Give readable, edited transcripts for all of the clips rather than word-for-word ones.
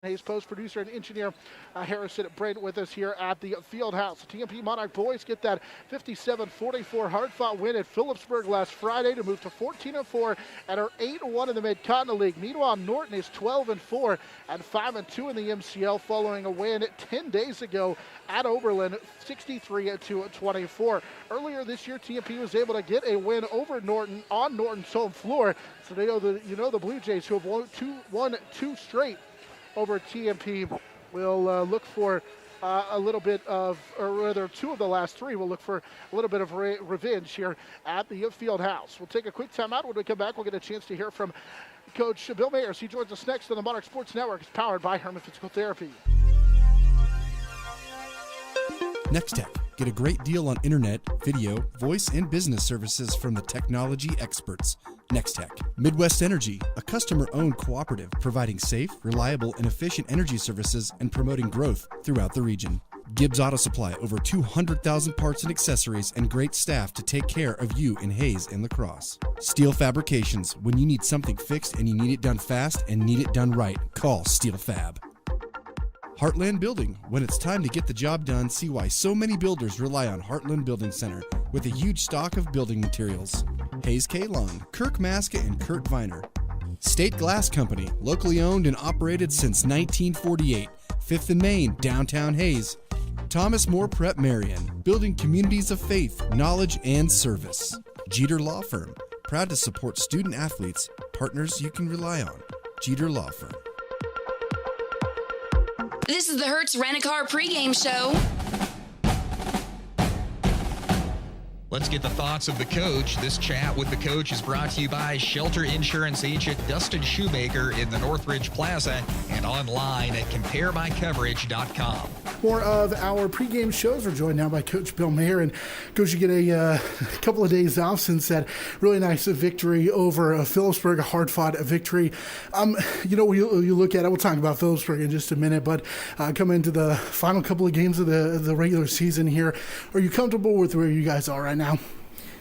Hayes, post producer and engineer Harrison Braden with us here at the Fieldhouse. The TMP Monarch boys get that 57-44 hard-fought win at Phillipsburg last Friday to move to 14-4 and are 8-1 in the Mid-Continent League. Meanwhile, Norton is 12-4 and 5-2 in the MCL following a win 10 days ago at Oberlin, 63-24. Earlier this year, TMP was able to get a win over Norton on Norton's home floor. So they know the Blue Jays, who have won two straight over TMP, will look for a little bit of, or rather two of the last three will look for a little bit of revenge here at the Fieldhouse. We'll take a quick timeout. When we come back, we'll get a chance to hear from Coach Bill Mayers. He joins us next on the Monarch Sports Network. It's powered by Herman Physical Therapy. Next Tech. Get a great deal on internet, video, voice, and business services from the technology experts. Next Tech. Midwest Energy, a customer-owned cooperative providing safe, reliable, and efficient energy services and promoting growth throughout the region. Gibbs Auto Supply, over 200,000 parts and accessories and great staff to take care of you in Hayes and La Crosse. Steel Fabrications, when you need something fixed and you need it done fast and need it done right, call Steel Fab. Heartland Building. When it's time to get the job done, see why so many builders rely on Heartland Building Center with a huge stock of building materials. Hayes K-Long, Kirk Maska, and Kurt Viner. State Glass Company, locally owned and operated since 1948. 5th and Main, downtown Hayes. Thomas More Prep Marian, building communities of faith, knowledge, and service. Jeter Law Firm, proud to support student athletes, partners you can rely on. Jeter Law Firm. This is the Hertz Rent-A-Car pregame show. Let's get the thoughts of the coach. This chat with the coach is brought to you by Shelter Insurance agent Dustin Shoemaker in the Northridge Plaza and online at comparebycoverage.com. More of our pregame shows. We're joined now by Coach Bill Mayer. And Coach, you get a couple of days off since that really nice victory over Phillipsburg, a hard-fought victory. You look at it, we'll talk about Phillipsburg in just a minute, but coming into the final couple of games of the regular season here, are you comfortable with where you guys are right now?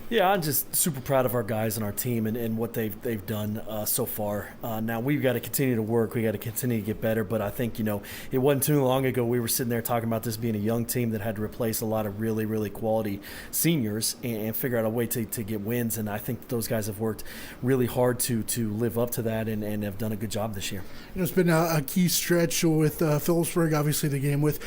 Yeah, I'm just super proud of our guys and our team and what they've done so far. Now, we've got to continue to work. We got to continue to get better. But I think, it wasn't too long ago we were sitting there talking about this being a young team that had to replace a lot of really, really quality seniors and figure out a way to get wins. And I think those guys have worked really hard to live up to that and have done a good job this year. It's been a key stretch with Phillipsburg. Obviously, the game with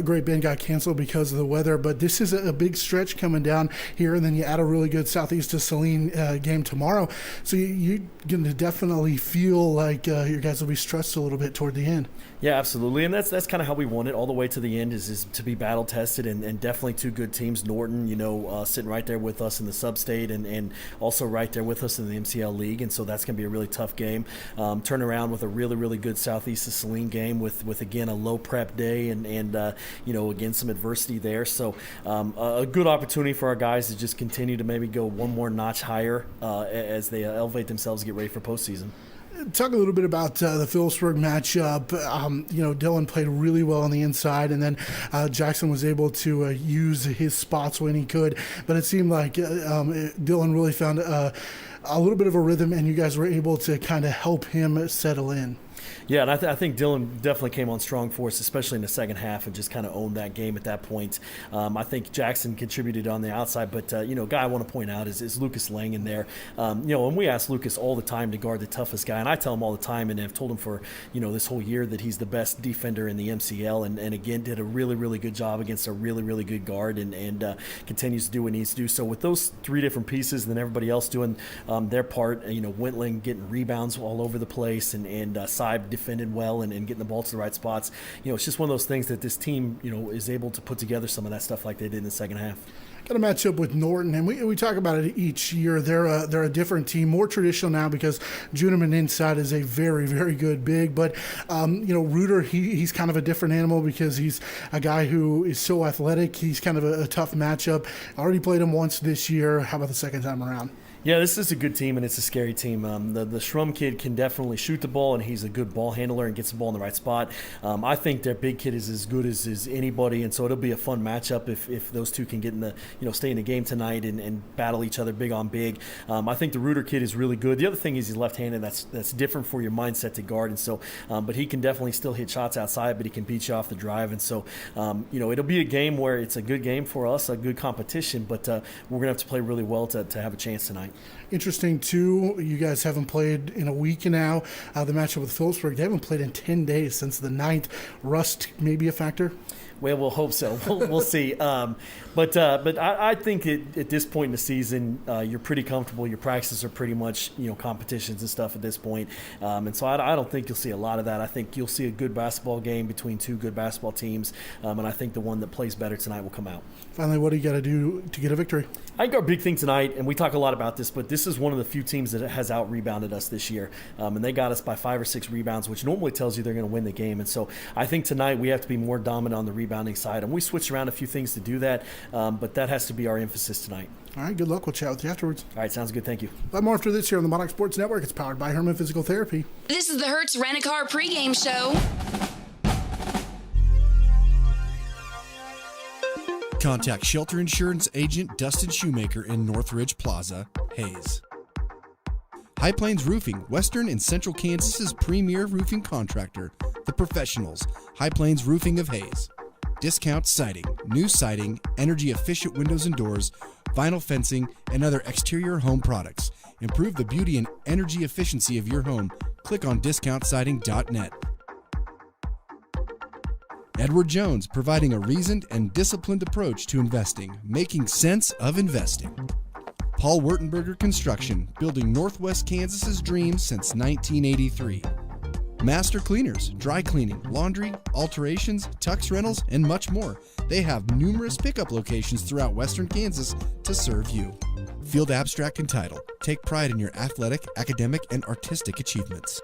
Great Bend got canceled because of the weather. But this is a big stretch coming down here, and then you add a really good Southeast to Saline game tomorrow. So you're going to definitely feel like your guys will be stressed a little bit toward the end. Yeah, absolutely. And that's kind of how we want it all the way to the end is to be battle tested and definitely two good teams. Norton, sitting right there with us in the sub-state and also right there with us in the MCL League. And so that's going to be a really tough game. Turn around with a really, really good Southeast to Saline game with again, a low prep day and again, some adversity there. So a good opportunity for our guys to just continue to maybe go one more notch higher as they elevate themselves and get ready for postseason. Talk a little bit about the Phillipsburg matchup. Dylan played really well on the inside, and then Jackson was able to use his spots when he could. But it seemed like Dylan really found a little bit of a rhythm, and you guys were able to kind of help him settle in. Yeah, and I think Dylan definitely came on strong for us, especially in the second half, and just kind of owned that game at that point. I think Jackson contributed on the outside, but, a guy I want to point out is Lucas Lang in there. And we ask Lucas all the time to guard the toughest guy, and I tell him all the time, and I've told him for, this whole year that he's the best defender in the MCL, and again, did a really, really good job against a really, really good guard and continues to do what he needs to do. So with those three different pieces and then everybody else doing their part, Wentling getting rebounds all over the place and Saib defended well and getting the ball to the right spots. It's just one of those things that this team, is able to put together some of that stuff like they did in the second half. Got a matchup with Norton, and we talk about it each year. They're a different team, more traditional now because Juniman inside is a very, very good big. But, Reuter, he's kind of a different animal because he's a guy who is so athletic. He's kind of a tough matchup. Already played him once this year. How about the second time around? Yeah, this is a good team, and it's a scary team. The Schrum kid can definitely shoot the ball, and he's a good ball handler and gets the ball in the right spot. I think their big kid is as good as anybody, and so it'll be a fun matchup if those two can get in the stay in the game tonight and battle each other big on big. I think the Reuter kid is really good. The other thing is he's left-handed. That's different for your mindset to guard, and so but he can definitely still hit shots outside, but he can beat you off the drive, and so it'll be a game where it's a good game for us, a good competition, but we're gonna have to play really well to have a chance tonight. Interesting, too, you guys haven't played in a week now. The matchup with Phillipsburg, they haven't played in 10 days since the 9th. Rust may be a factor? Well, we'll hope so. We'll see. But I think at this point in the season, you're pretty comfortable. Your practices are pretty much competitions and stuff at this point. And so I don't think you'll see a lot of that. I think you'll see a good basketball game between two good basketball teams. And I think the one that plays better tonight will come out. Finally, what do you got to do to get a victory? I think our big thing tonight, and we talk a lot about this, but this is one of the few teams that has out-rebounded us this year. And they got us by 5 or 6 rebounds, which normally tells you they're going to win the game. And so I think tonight we have to be more dominant on the rebounding side. And we switched around a few things to do that, but that has to be our emphasis tonight. All right, good luck. We'll chat with you afterwards. All right, sounds good. Thank you. A lot more after this here on the Monarch Sports Network. It's powered by Herman Physical Therapy. This is the Hertz Rent-A-Car pregame show. Contact Shelter Insurance Agent Dustin Shoemaker in Northridge Plaza, Hayes. High Plains Roofing, Western and Central Kansas's premier roofing contractor, The Professionals, High Plains Roofing of Hayes. Discount siding, new siding, energy-efficient windows and doors, vinyl fencing, and other exterior home products. Improve the beauty and energy efficiency of your home. Click on discountsiding.net. Edward Jones, providing a reasoned and disciplined approach to investing, making sense of investing. Paul Wurtenberger Construction, building Northwest Kansas's dreams since 1983. Master Cleaners, dry cleaning, laundry, alterations, tux rentals, and much more. They have numerous pickup locations throughout Western Kansas to serve you. Field Abstract and Title. Take pride in your athletic, academic, and artistic achievements.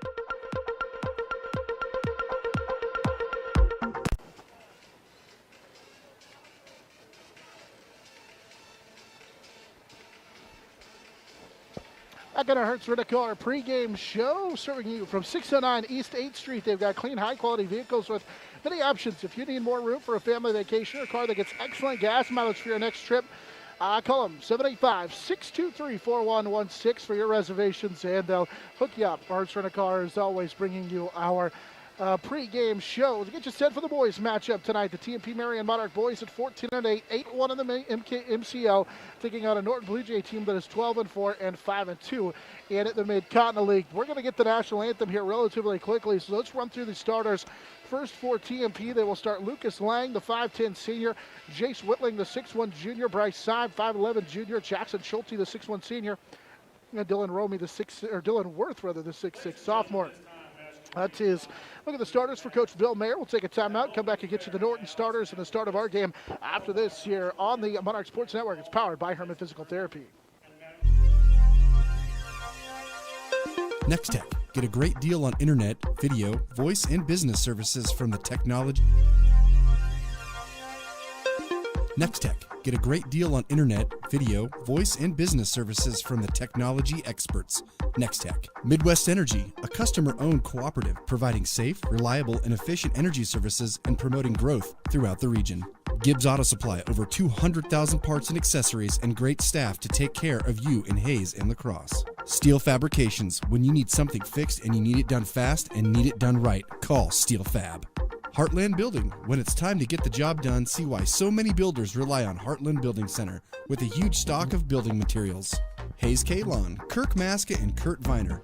Back on our Hertz Rent-A-Car pregame show, serving you from 609 East 8th Street. They've got clean, high-quality vehicles with many options. If you need more room for a family vacation or a car that gets excellent gas mileage for your next trip, call them 785-623-4116 for your reservations, and they'll hook you up. Hertz Rent-A-Car is always bringing you our pregame show to get you set for the boys matchup tonight. The TMP-Marian Monarch boys at 14-8, 8-1 in the MCL, taking on a Norton Blue Jay team that is 12-4 and 5-2 in the Mid-Continent League. We're going to get the national anthem here relatively quickly, so let's run through the starters. First for TMP, they will start Lucas Lang, the 5'10 senior, Jace Whitling, the 6'1 junior, Bryce Seib, 5'11 junior, Jackson Schulte, the 6'1 senior, and Dylan Worth, the 6'6 sophomore. That is, look at the starters for Coach Bill Mayer. We'll take a timeout, come back and get you the Norton starters and the start of our game after this here on the Monarch Sports Network. It's powered by Herman Physical Therapy. Next Tech. Get a great deal on internet, video, voice, and business services from the technology. Next Tech. Get a great deal on internet, video, voice, and business services from the technology experts. Next Tech. Midwest Energy, a customer-owned cooperative providing safe, reliable, and efficient energy services and promoting growth throughout the region. Gibbs Auto Supply, over 200,000 parts and accessories and great staff to take care of you in Hayes and La Crosse. Steel Fabrications, when you need something fixed and you need it done fast and need it done right, call Steel Fab. Heartland Building. When it's time to get the job done, see why so many builders rely on Heartland Building Center with a huge stock of building materials. Hayes Kalon, Kirk Maska, and Kurt Viner.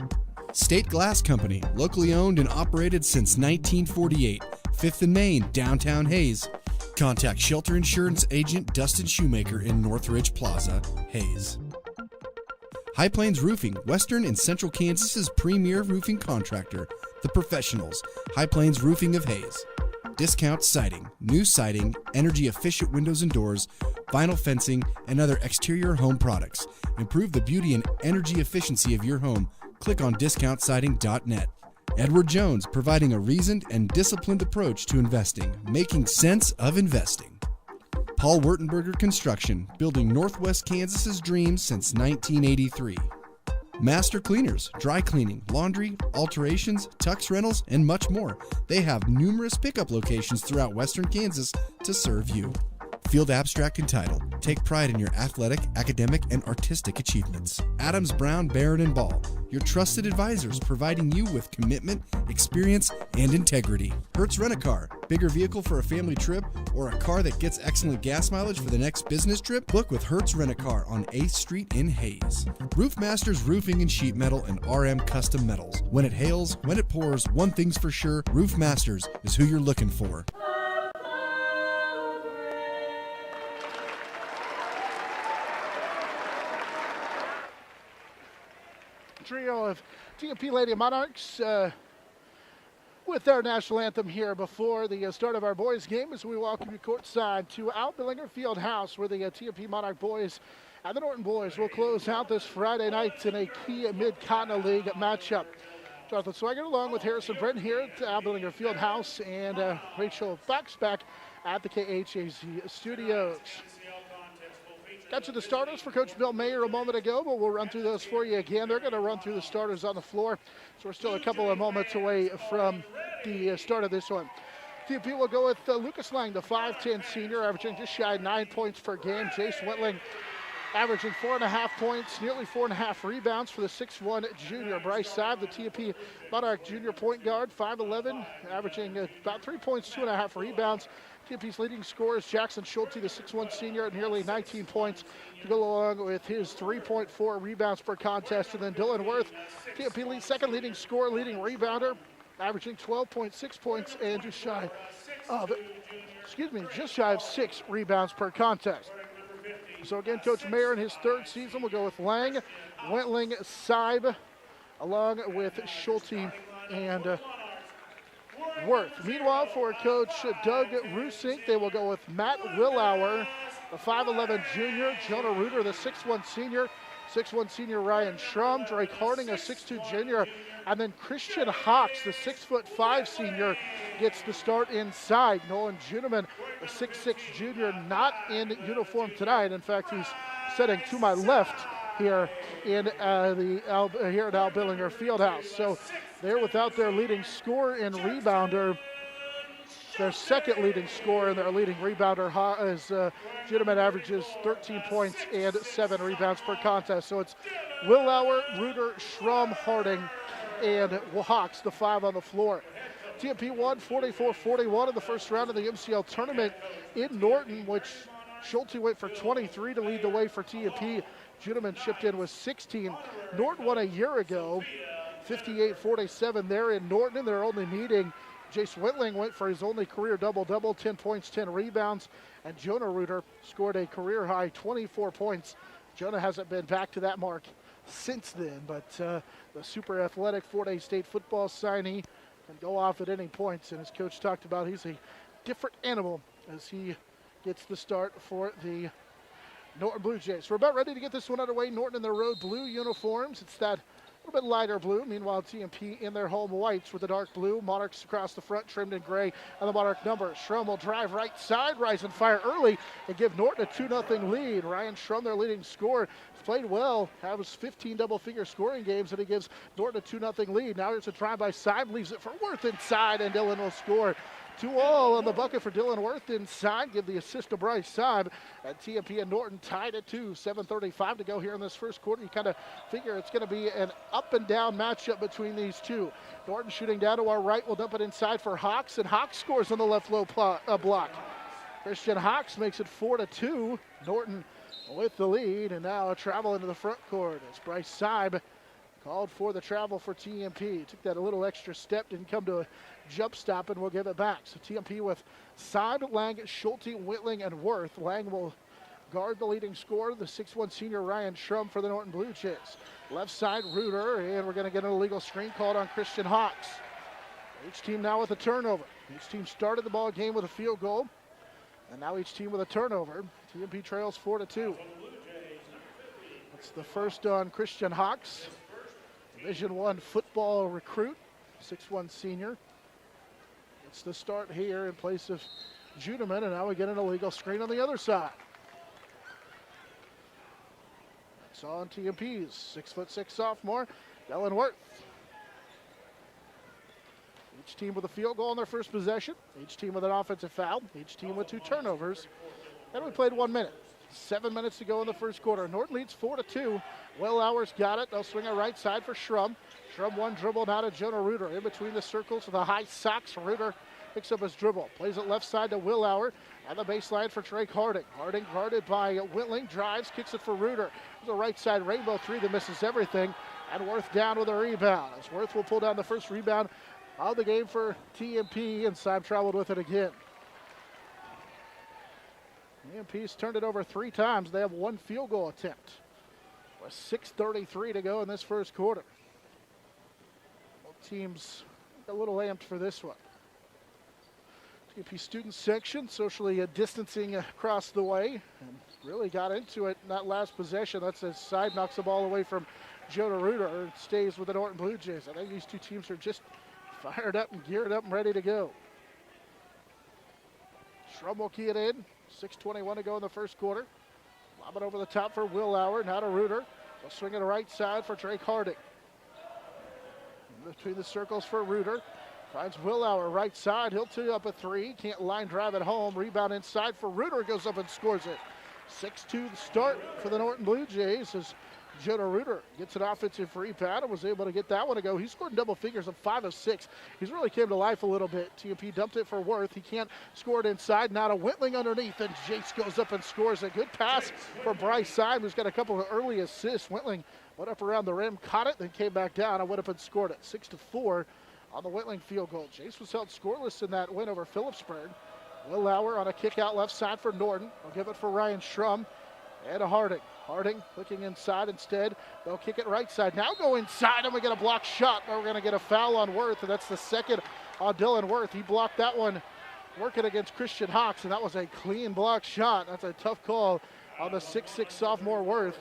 State Glass Company, locally owned and operated since 1948. 5th and Main, downtown Hayes. Contact Shelter Insurance Agent Dustin Shoemaker in Northridge Plaza, Hayes. High Plains Roofing, Western and Central Kansas's premier roofing contractor, The Professionals, High Plains Roofing of Hayes. Discount siding, new siding, energy-efficient windows and doors, vinyl fencing, and other exterior home products. Improve the beauty and energy efficiency of your home. Click on discountsiding.net. Edward Jones, providing a reasoned and disciplined approach to investing, making sense of investing. Paul Wurtenberger Construction, building Northwest Kansas's dreams since 1983. Master Cleaners, dry cleaning, laundry, alterations, tux rentals, and much more. They have numerous pickup locations throughout western Kansas to serve you. Field Abstract and Title. Take pride in your athletic, academic, and artistic achievements. Adams, Brown, Barron, and Ball. Your trusted advisors providing you with commitment, experience, and integrity. Hertz Rent-A-Car. Bigger vehicle for a family trip or a car that gets excellent gas mileage for the next business trip? Book with Hertz Rent-A-Car on 8th Street in Hayes. Roof Masters Roofing and Sheet Metal and RM Custom Metals. When it hails, when it pours, one thing's for sure, Roof Masters is who you're looking for. Trio of TMP-Marian Monarchs with their national anthem here before the start of our boys game as we welcome you courtside to Billinger Fieldhouse, where the TMP Monarch boys and the Norton boys will close out this Friday night in a key Mid-Continent League matchup. Jonathan Swigert along with Harrison Brent here at Billinger Fieldhouse and Rachel Baxback at the KHAZ studios. Got you the starters for Coach Bill Mayer a moment ago, but we'll run through those for you again. They're going to run through the starters on the floor, so we're still a couple of moments away from the start of this one. TMP will go with Lucas Lang, the 5'10 senior, averaging just shy of 9 points per game. Jace Wentling averaging 4.5 points, nearly 4.5 rebounds for the 6'1 junior. Bryce Saab, the TMP Monarch junior point guard, 5'11, averaging about 3 points, 2.5 rebounds. TMP's leading scorer is Jackson Schulte, the 6'1 senior, at nearly 19 points to go along with his 3.4 rebounds per contest. And then Dylan Worth, TMP second leading scorer, leading rebounder, averaging 12.6 points and just shy of 6 rebounds per contest. So again, Coach Mayer in his third season will go with Lang, Wentling, Saib, along with Schulte and Worth. Meanwhile, for Coach Doug Rusink, they will go with Matt Willauer, the 5'11 junior, Jonah Reuter, the 6'1 senior, 6'1 senior Ryan Schrum, Drake Harding, a 6'2 junior, and then Christian Hawks, the 6'5 senior, gets the start inside. Nolan Juneman, the 6'6 junior, not in uniform tonight. In fact, he's sitting to my left here in here at Billinger Fieldhouse. So they're without their leading scorer and rebounder. Their second leading scorer and their leading rebounder is Juneman, averages 13 points and 7 rebounds per contest. So it's Willauer, Reuter, Schrum, Harding, and Hawks, the 5 on the floor. TMP won 44-41 in the first round of the MCL tournament in Norton, which Schulte went for 23 to lead the way for TMP. Juneman chipped in with 16. Norton won a year ago, 58-47 there in Norton in their only meeting. Jace Wentling went for his only career double-double, 10 points, 10 rebounds, and Jonah Reuter scored a career-high 24 points. Jonah hasn't been back to that mark since then, but the super athletic Fort Hays State football signee can go off at any points, and as Coach talked about, he's a different animal as he gets the start for the Norton Blue Jays. We're about ready to get this one underway. Norton in their road blue uniforms. It's that little bit lighter blue. Meanwhile, TMP in their home whites with the dark blue. Monarchs across the front, trimmed in gray, and the Monarch numbers. Schrum will drive right side, rise and fire early, and give Norton a 2-0 lead. Ryan Schrum, their leading scorer, has played well, has 15 double-figure scoring games, and he gives Norton a 2-0 lead. Now here's a try by Saib, leaves it for Worth inside, and Dylan will score. 2-all on the bucket for Dylan Worth inside. Give the assist to Bryce Saib. And TMP and Norton tied at 2. 7:35 to go here in this first quarter. You kind of figure it's going to be an up and down matchup between these two. Norton shooting down to our right. Will dump it inside for Hawks. And Hawks scores on the left low block. Christian Hawks makes it 4-2. Norton with the lead. And now a travel into the front court as Bryce Saib called for the travel for TMP. Took that a little extra step, didn't come to a jump stop, and we'll give it back. So TMP with Saib, Lang, Schulte, Whitling, and Worth. Lang will guard the leading scorer, the 6'1 senior Ryan Schrum for the Norton Blue Jays. Left side, Reuter, and we're going to get an illegal screen called on Christian Hawks. Each team now with a turnover. Each team started the ball game with a field goal, and now each team with a turnover. TMP trails 4-2. That's the first on Christian Hawks. Division I football recruit, 6'1 senior. It's the start here in place of Judeman, and now we get an illegal screen on the other side. It's on TMP's 6'6" sophomore, Dylan Worth. Each team with a field goal on their first possession. Each team with an offensive foul. Each team with 2 turnovers. And we played 1 minute. 7 minutes to go in the first quarter. Norton leads 4-2. Will Hours got it. They'll swing it right side for Schrum. Schrum one dribble now to Jonah Reuter. In between the circles with a high socks. Reuter picks up his dribble. Plays it left side to Will Hour. And the baseline for Drake Harding. Harding guarded by Whitling. Drives, kicks it for Reuter. There's a right side rainbow three that misses everything. And Worth down with a rebound. As Worth will pull down the first rebound of the game for TMP. And Syme traveled with it again. TMP's turned it over 3 times. They have 1 field goal attempt. With 6:33 to go in this first quarter. Both teams a little amped for this one. TMP student section socially distancing across the way. And really got into it in that last possession. That's a side, knocks the ball away from Jonah Reuter. It stays with the Norton Blue Jays. I think these 2 teams are just fired up and geared up and ready to go. Schrum will key it in. 6:21 to go in the first quarter. Lob it over the top for Will Hour. Now to Reuter. They'll swing it right side for Drake Harding. In between the circles for Reuter. Finds Will Hour right side. He'll tee up a 3. Can't line drive it home. Rebound inside for Reuter. Goes up and scores it. 6-2 start for the Norton Blue Jays as Jonah Reuter gets an offensive rebound and was able to get that one to go. He scored in double figures of 5 of 6. He's really came to life a little bit. TMP dumped it for Worth. He can't score it inside. Now to Whitling underneath, and Jace goes up and scores a good pass for Bryce Syme, who's got a couple of early assists. Whitling went up around the rim, caught it, then came back down and went up and scored it. 6-4 on the Whitling field goal. Jace was held scoreless in that win over Phillipsburg. Will Lauer on a kick out left side for Norton. I'll give it for Ryan Schrum and a Harding. Harding looking inside instead. They'll kick it right side. Now go inside and we get a blocked shot. We're going to get a foul on Worth, and that's the second on Dylan Worth. He blocked that one working against Christian Hawks, and that was a clean block shot. That's a tough call on the 6'6" sophomore Worth.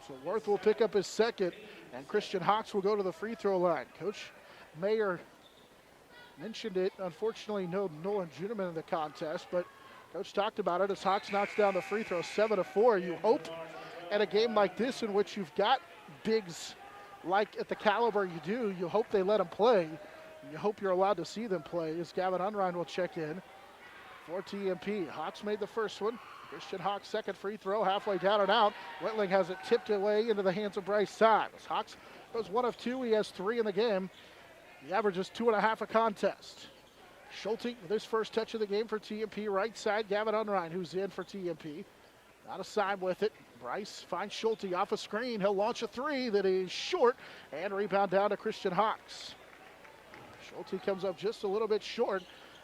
So Worth will pick up his second, and Christian Hawks will go to the free throw line. Coach Mayer mentioned it. Unfortunately, no Nolan Juneman in the contest, but Coach talked about it as Hawks knocks down the free throw 7-4. You hope at a game like this in which you've got bigs like at the caliber you do, you hope they let them play. You hope you're allowed to see them play as Gavin Unrein will check in for TMP. Hawks made the first one. Christian Hawks second free throw, halfway down and out. Whitling has it tipped away into the hands of Bryce Syme. As Hawks goes 1 of 2, he has 3 in the game. He averages 2.5 a contest. Schulte with his first touch of the game for TMP. Right side, Gavin Unrein, who's in for TMP. Not a side with it. Bryce finds Schulte off a screen. He'll launch a 3 that is short and rebound down to Christian Hawks. Schulte comes up just a little bit short.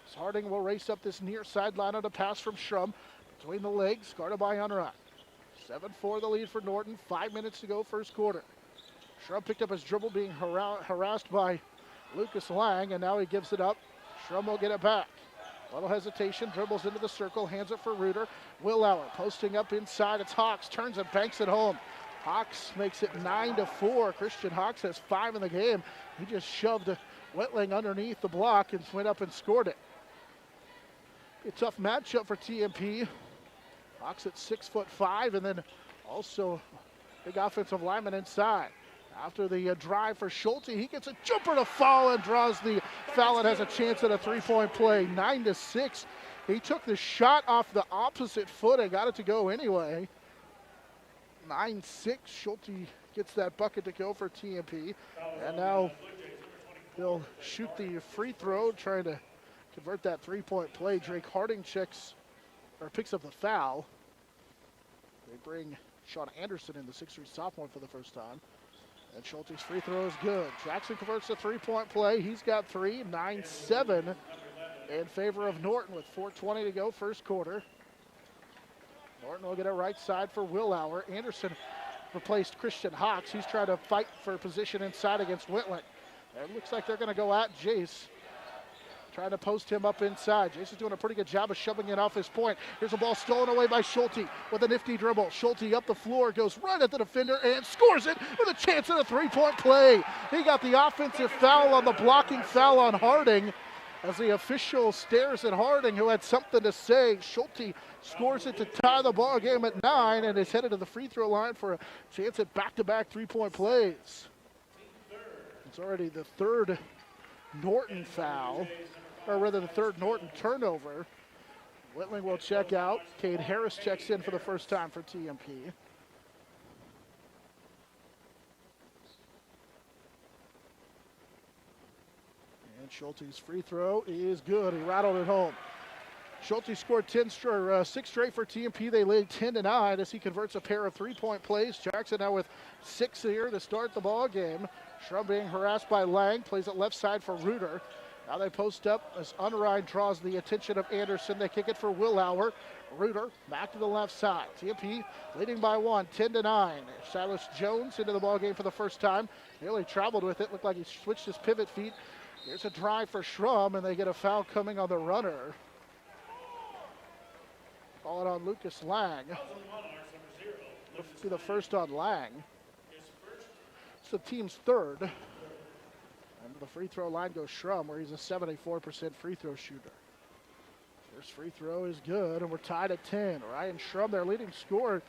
As Harding will race up this near sideline on a pass from Schrum. Between the legs, guarded by Unrein. 7-4 the lead for Norton. 5 minutes to go first quarter. Schrum picked up his dribble, being harassed by Lucas Lang, and now he gives it up. Schrum will get it back. Little hesitation, dribbles into the circle, hands it for Reuter. Will Lauer posting up inside. It's Hawks, turns and banks it home. Hawks makes it 9-4. Christian Hawks has 5 in the game. He just shoved Whitling underneath the block and went up and scored it. A tough matchup for TMP. Hawks at 6'5", and then also big offensive lineman inside. After the drive for Schulte, he gets a jumper to fall and draws the foul and has a chance at a 3-point play. 9-6. He took the shot off the opposite foot and got it to go anyway. 9-6. Schulte gets that bucket to go for TMP. And now he'll shoot the free throw, trying to convert that 3-point play. Drake Harding picks up the foul. They bring Sean Anderson in, the 6'3" sophomore, for the first time. And Schulte's free throw is good. Jackson converts the 3-point play. He's got 3, 9-7 in favor of Norton with 4:20 to go first quarter. Norton will get it right side for Will Hour. Anderson replaced Christian Hawks. He's trying to fight for position inside against Whitling. It looks like they're going to go at Jace, trying to post him up inside. Jace is doing a pretty good job of shoving it off his point. Here's a ball stolen away by Schulte with a nifty dribble. Schulte up the floor, goes right at the defender and scores it with a chance at a 3-point play. He got the offensive foul on the blocking foul on Harding. as the official stares at Harding, who had something to say. Schulte scores it to tie the ball game at 9 and is headed to the free throw line for a chance at back-to-back three-point plays. It's already the third Norton foul, or rather the third Norton turnover. Whitling will check out. Cade Harris checks in for the first time for TMP. And Schulte's free throw is good. He rattled it home. Schulte scored 6 straight for TMP. They lead 10-9 as he converts a pair of three-point plays. Jackson now with 6 here to start the ball game. Schrum being harassed by Lang, plays it left side for Reuter. Now they post up as Unrein draws the attention of Anderson. They kick it for Willauer. Reuter back to the left side. TMP leading by 1, 10-9. Silas Jones into the ball game for the first time. Nearly traveled with it. Looked like he switched his pivot feet. Here's a drive for Schrum, and they get a foul coming on the runner. Call it on Lucas Lang. It'll be the first on Lang. It's the team's third. And the free throw line goes Schrum, where he's a 74% free throw shooter. First free throw is good, and we're tied at 10. Ryan Schrum, their leading scorer,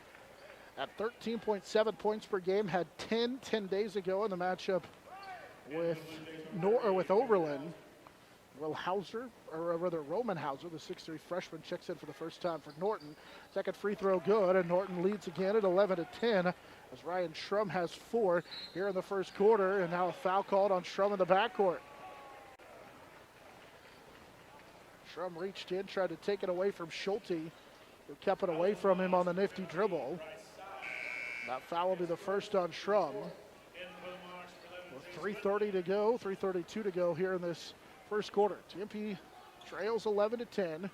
at 13.7 points per game, had 10 days ago in the matchup with Oberlin. Will Hauser, or rather Roman Hauser, the 6'3 freshman, checks in for the first time for Norton. Second free throw good, and Norton leads again at 11-10 as Ryan Schrum has 4 here in the first quarter, and now a foul called on Schrum in the backcourt. Schrum reached in, tried to take it away from Schulte, who kept it away from him on the nifty dribble. That foul will be the first on Schrum. With 3:30 to go, 3:32 to go here in this first quarter. TMP trails 11-10.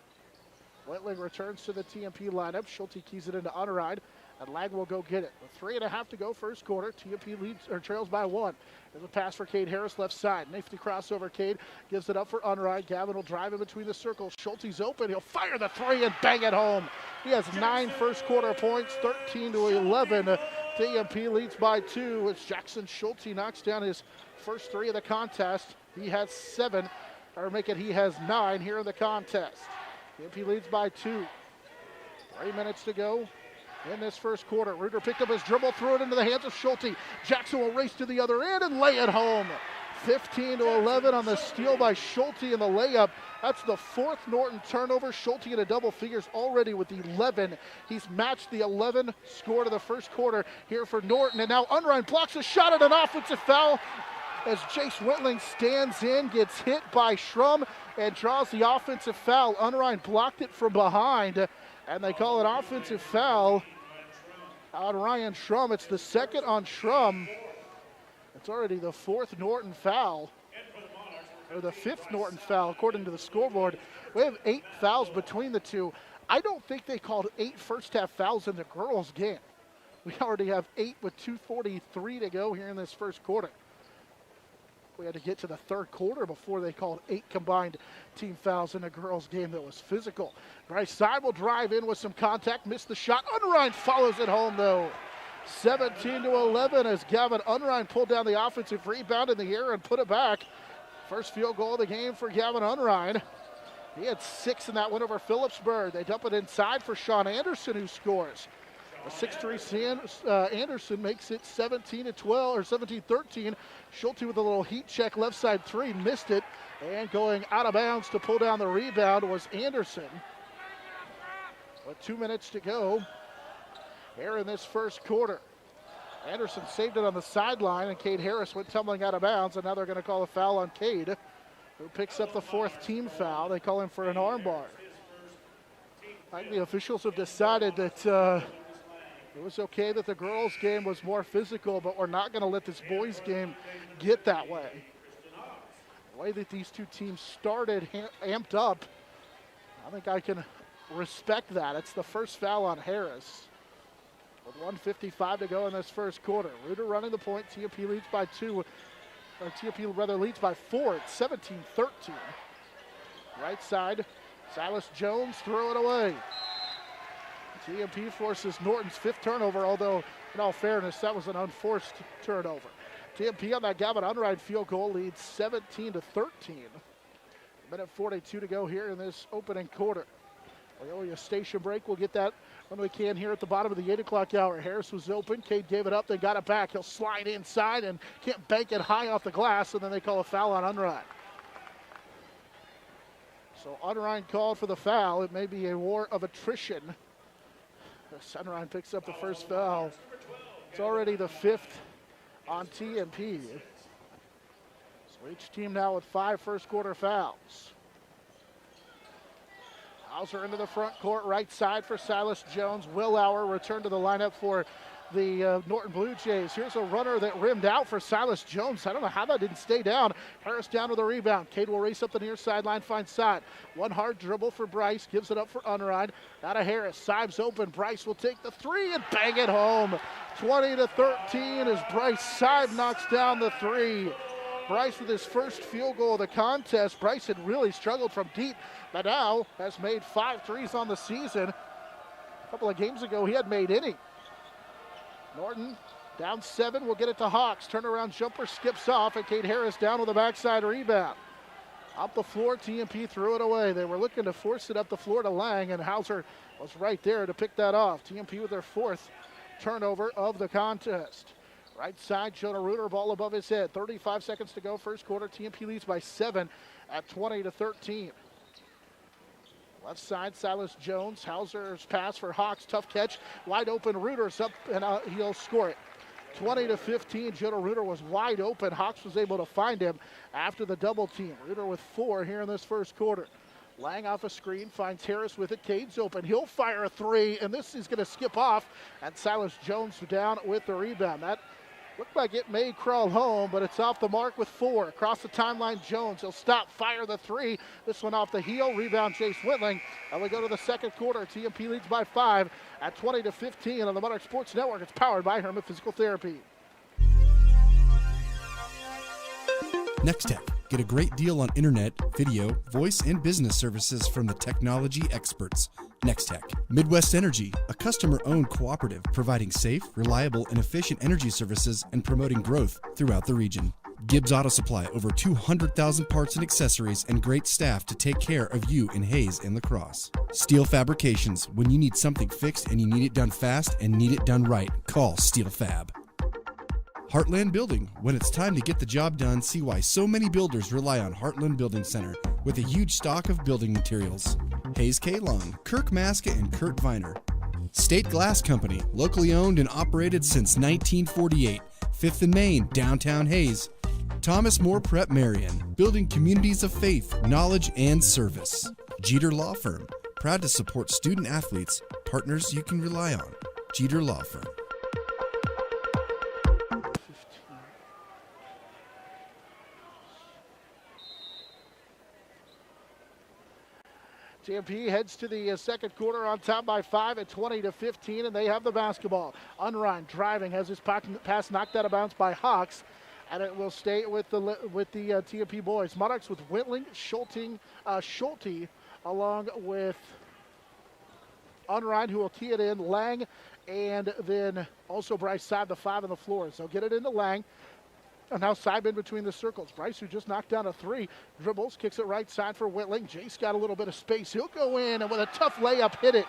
Whitling returns to the TMP lineup. Schulte keys it into Unrein, and Lang will go get it. With 3.5 to go first quarter, TMP leads or trails by 1. There's a pass for Cade Harris left side. Nifty crossover. Cade gives it up for Unrein. Gavin will drive in between the circles. Schulte's open. He'll fire the 3 and bang it home. He has 9 first quarter points, 13-11. TMP leads by 2 as Jackson Schulte knocks down his first 3 of the contest. He has 7, or make it he has 9 here in the contest. TMP leads by 2. 3 minutes to go in this first quarter. Reuter picked up his dribble, threw it into the hands of Schulte. Jackson will race to the other end and lay it home. 15-11 on the steal by Schulte in the layup. That's the 4th Norton turnover. Schulte in a double figures already with 11. He's matched the 11 score to the first quarter here for Norton. And now Unrein blocks a shot at an offensive foul as Jace Whitling stands in, gets hit by Schrum, and draws the offensive foul. Unrein blocked it from behind, and they call an offensive foul on Ryan Schrum. It's the second on Schrum. It's already the 4th Norton foul, or the 5th Norton foul, according to the scoreboard. We have 8 fouls between the two. I don't think they called 8 first-half fouls in the girls' game. We already have 8 with 2:43 to go here in this first quarter. We had to get to the third quarter before they called 8 combined team fouls in a girls' game that was physical. Bryce Side will drive in with some contact, missed the shot. Unrein follows it home, though. 17-11 as Gavin Unrein pulled down the offensive rebound in the air and put it back. First field goal of the game for Gavin Unrein. He had 6 in that win over Phillipsburg. They dump it inside for Sean Anderson, who scores. A 6'3" Anderson makes it 17-12 or 17-13. Schulte with a little heat check left side 3, missed it, and going out of bounds to pull down the rebound was Anderson. With 2 minutes to go here in this first quarter. Anderson saved it on the sideline, and Cade Harris went tumbling out of bounds, and now they're going to call a foul on Cade, who picks up the 4th team foul. They call him for an armbar. I think the officials have decided that it was okay that the girls' game was more physical, but we're not going to let this boys' game get that way. The way that these two teams started amped up, I think I can respect that. It's the first foul on Harris. With 1:55 to go in this first quarter. Reuter running the point. TMP leads by 2, or TMP rather leads by 4. It's 17-13. Right side, Silas Jones throw it away. TMP forces Norton's 5th turnover, although in all fairness, that was an unforced turnover. TMP on that Gavin Unrein field goal leads 17-13. Minute 42 to go here in this opening quarter. We owe you a station break. We'll get that when we can here at the bottom of the 8 o'clock hour. Harris was open. Cade gave it up. They got it back. He'll slide inside and can't bank it high off the glass, and then they call a foul on Unrein. So Unrein called for the foul. It may be a war of attrition. Unrein picks up the first foul. It's already the 5th on TMP. So each team now with 5 first quarter fouls. Hauser into the front court, right side for Silas Jones. Willauer returned to the lineup for the Norton Blue Jays. Here's a runner that rimmed out for Silas Jones. I don't know how that didn't stay down. Harris down with a rebound. Cade will race up the near sideline, finds Side. One hard dribble for Bryce, gives it up for Unrein. Out of Harris, Sibe's open. Bryce will take the 3 and bang it home. 20-13 as Bryce Sibe knocks down the 3. Bryce with his first field goal of the contest. Bryce had really struggled from deep, but now has made 5 threes on the season. A couple of games ago, he hadn't made any. Norton down 7, will get it to Hawks. Turnaround jumper skips off, and Cade Harris down with a backside rebound. Up the floor, TMP threw it away. They were looking to force it up the floor to Lang, and Hauser was right there to pick that off. TMP with their 4th turnover of the contest. Right side, Jonah Reuter, ball above his head. 35 seconds to go, first quarter. TMP leads by 7 at 20-13. Left side, Silas Jones. Hauser's pass for Hawks, tough catch. Wide open, Reuter's up, and he'll score it. 20-15, Jonah Reuter was wide open. Hawks was able to find him after the double team. Reuter with 4 here in this first quarter. Lang off a screen, finds Harris with it. Cade's open. He'll fire a 3, and this is going to skip off, and Silas Jones down with the rebound. That looked like it may crawl home, but it's off the mark with 4. Across the timeline, Jones. He'll stop, fire the 3. This one off the heel. Rebound, Jace Whitling. And we go to the second quarter. TMP leads by 5 at 20-15 on the Monarch Sports Network. It's powered by Herman Physical Therapy. Next Tech. Get a great deal on internet, video, voice, and business services from the technology experts. Next Tech. Midwest Energy, a customer-owned cooperative providing safe, reliable, and efficient energy services and promoting growth throughout the region. Gibbs Auto Supply, over 200,000 parts and accessories and great staff to take care of you in Hayes and La Crosse. Steel Fabrications, when you need something fixed and you need it done fast and need it done right, call Steel Fab. Heartland Building. When it's time to get the job done, see why so many builders rely on Heartland Building Center with a huge stock of building materials. Hayes K. Long, Kirk Maska, and Kurt Viner. State Glass Company, locally owned and operated since 1948. 5th and Main, downtown Hayes. Thomas More Prep Marian, building communities of faith, knowledge, and service. Jeter Law Firm, proud to support student athletes, partners you can rely on. Jeter Law Firm. TMP heads to the second quarter on top by 5 at 20-15, and they have the basketball. Unrein driving, has his pass knocked out of bounds by Hawks, and it will stay with the TMP boys. Monarchs with Whitling, Schulte, along with Unrein, who will key it in, Lang, and then also Bryce Sibe, the 5 on the floor. So get it into Lang. And now Sibe in between the circles. Bryce, who just knocked down a 3, dribbles, kicks it right side for Whitling. Jace got a little bit of space. He'll go in, and with a tough layup, hit it.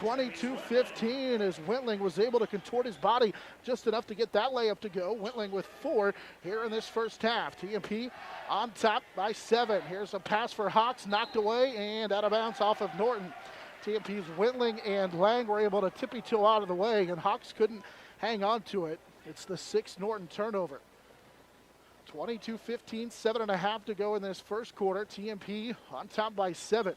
22-15 as Whitling was able to contort his body just enough to get that layup to go. Whitling with 4 here in this first half. TMP on top by 7. Here's a pass for Hawks, knocked away and out of bounds off of Norton. TMP's Whitling and Lang were able to tippy-toe out of the way, and Hawks couldn't hang on to it. It's the 6th Norton turnover. 22-15, 7.5 to go in this first quarter. TMP on top by 7.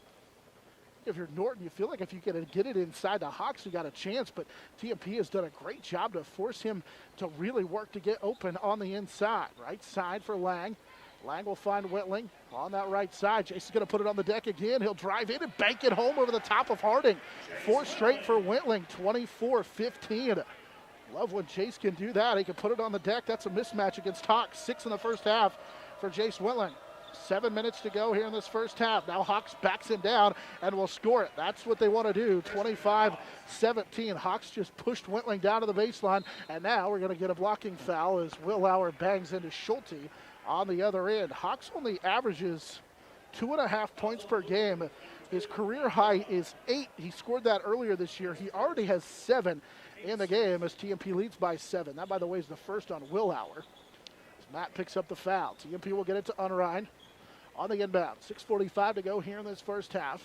If you're Norton, you feel like if you can get it inside the Hawks, you got a chance, but TMP has done a great job to force him to really work to get open on the inside. Right side for Lang. Lang will find Whitling on that right side. Jason's going to put it on the deck again. He'll drive in and bank it home over the top of Harding. 4 straight for Whitling, 24-15. Love when Jace can do that. He can put it on the deck. That's a mismatch against Hawks. 6 in the first half for Jace Whitling. 7 minutes to go here in this first half. Now Hawks backs him down and will score it. That's what they want to do. 25-17. Hawks just pushed Whitling down to the baseline, and now we're going to get a blocking foul as Willauer bangs into Schulte on the other end. Hawks only averages 2.5 points per game. His career high is 8. He scored that earlier this year. He already has 7 in the game as TMP leads by 7. That, by the way, is the first on Willauer. As Matt picks up the foul. TMP will get it to Unrein on the inbound. 6:45 to go here in this first half.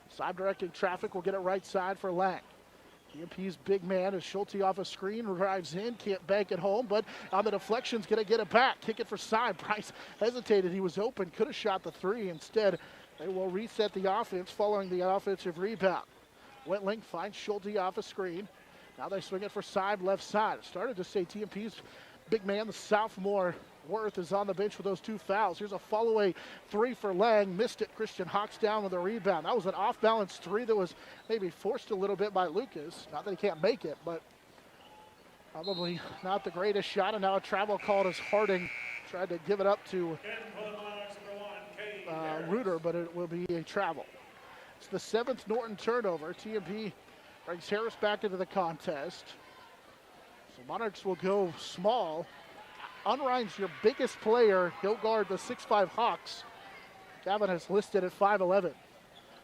Side directing traffic will get it right side for Lang. TMP's big man is Schulte off a screen, drives in, can't bank it home, but on the deflection's going to get it back. Kick it for side. Bryce hesitated. He was open, could have shot the 3. Instead, they will reset the offense following the offensive rebound. Whitling finds Schulte off a screen. Now they swing it for side, left side. It started to say TMP's big man, the sophomore Worth, is on the bench with those 2 fouls. Here's a follow-away 3 for Lang. Missed it. Christian Hawks down with a rebound. That was an off-balance 3 that was maybe forced a little bit by Lucas. Not that he can't make it, but probably not the greatest shot. And now a travel call as Harding tried to give it up to Reuter, but it will be a travel. It's the 7th Norton turnover. TMP brings Harris back into the contest. So Monarchs will go small. Unrein's your biggest player. He'll guard the 6'5 Hawks. Gavin has listed at 5'11".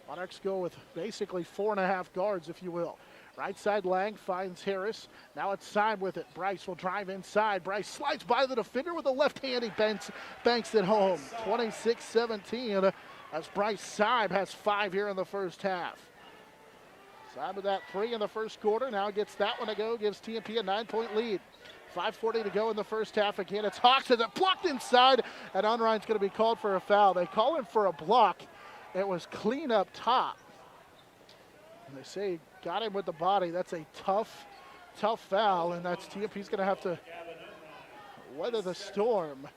Monarchs go with basically 4.5 guards, if you will. Right side, Lang finds Harris. Now it's Syme with it. Bryce will drive inside. Bryce slides by the defender with a left hand. He banks it home. 26-17 as Bryce Syme has 5 here in the first half. Syme with that 3 in the first quarter. Now gets that one to go. Gives TMP a 9-point lead. 5:40 to go in the first half. Again, it's Hawks as it blocked inside, and Unrein's going to be called for a foul. They call him for a block. It was clean up top. And they say got him with the body. That's a tough foul, and that's TMP's going to have to weather the storm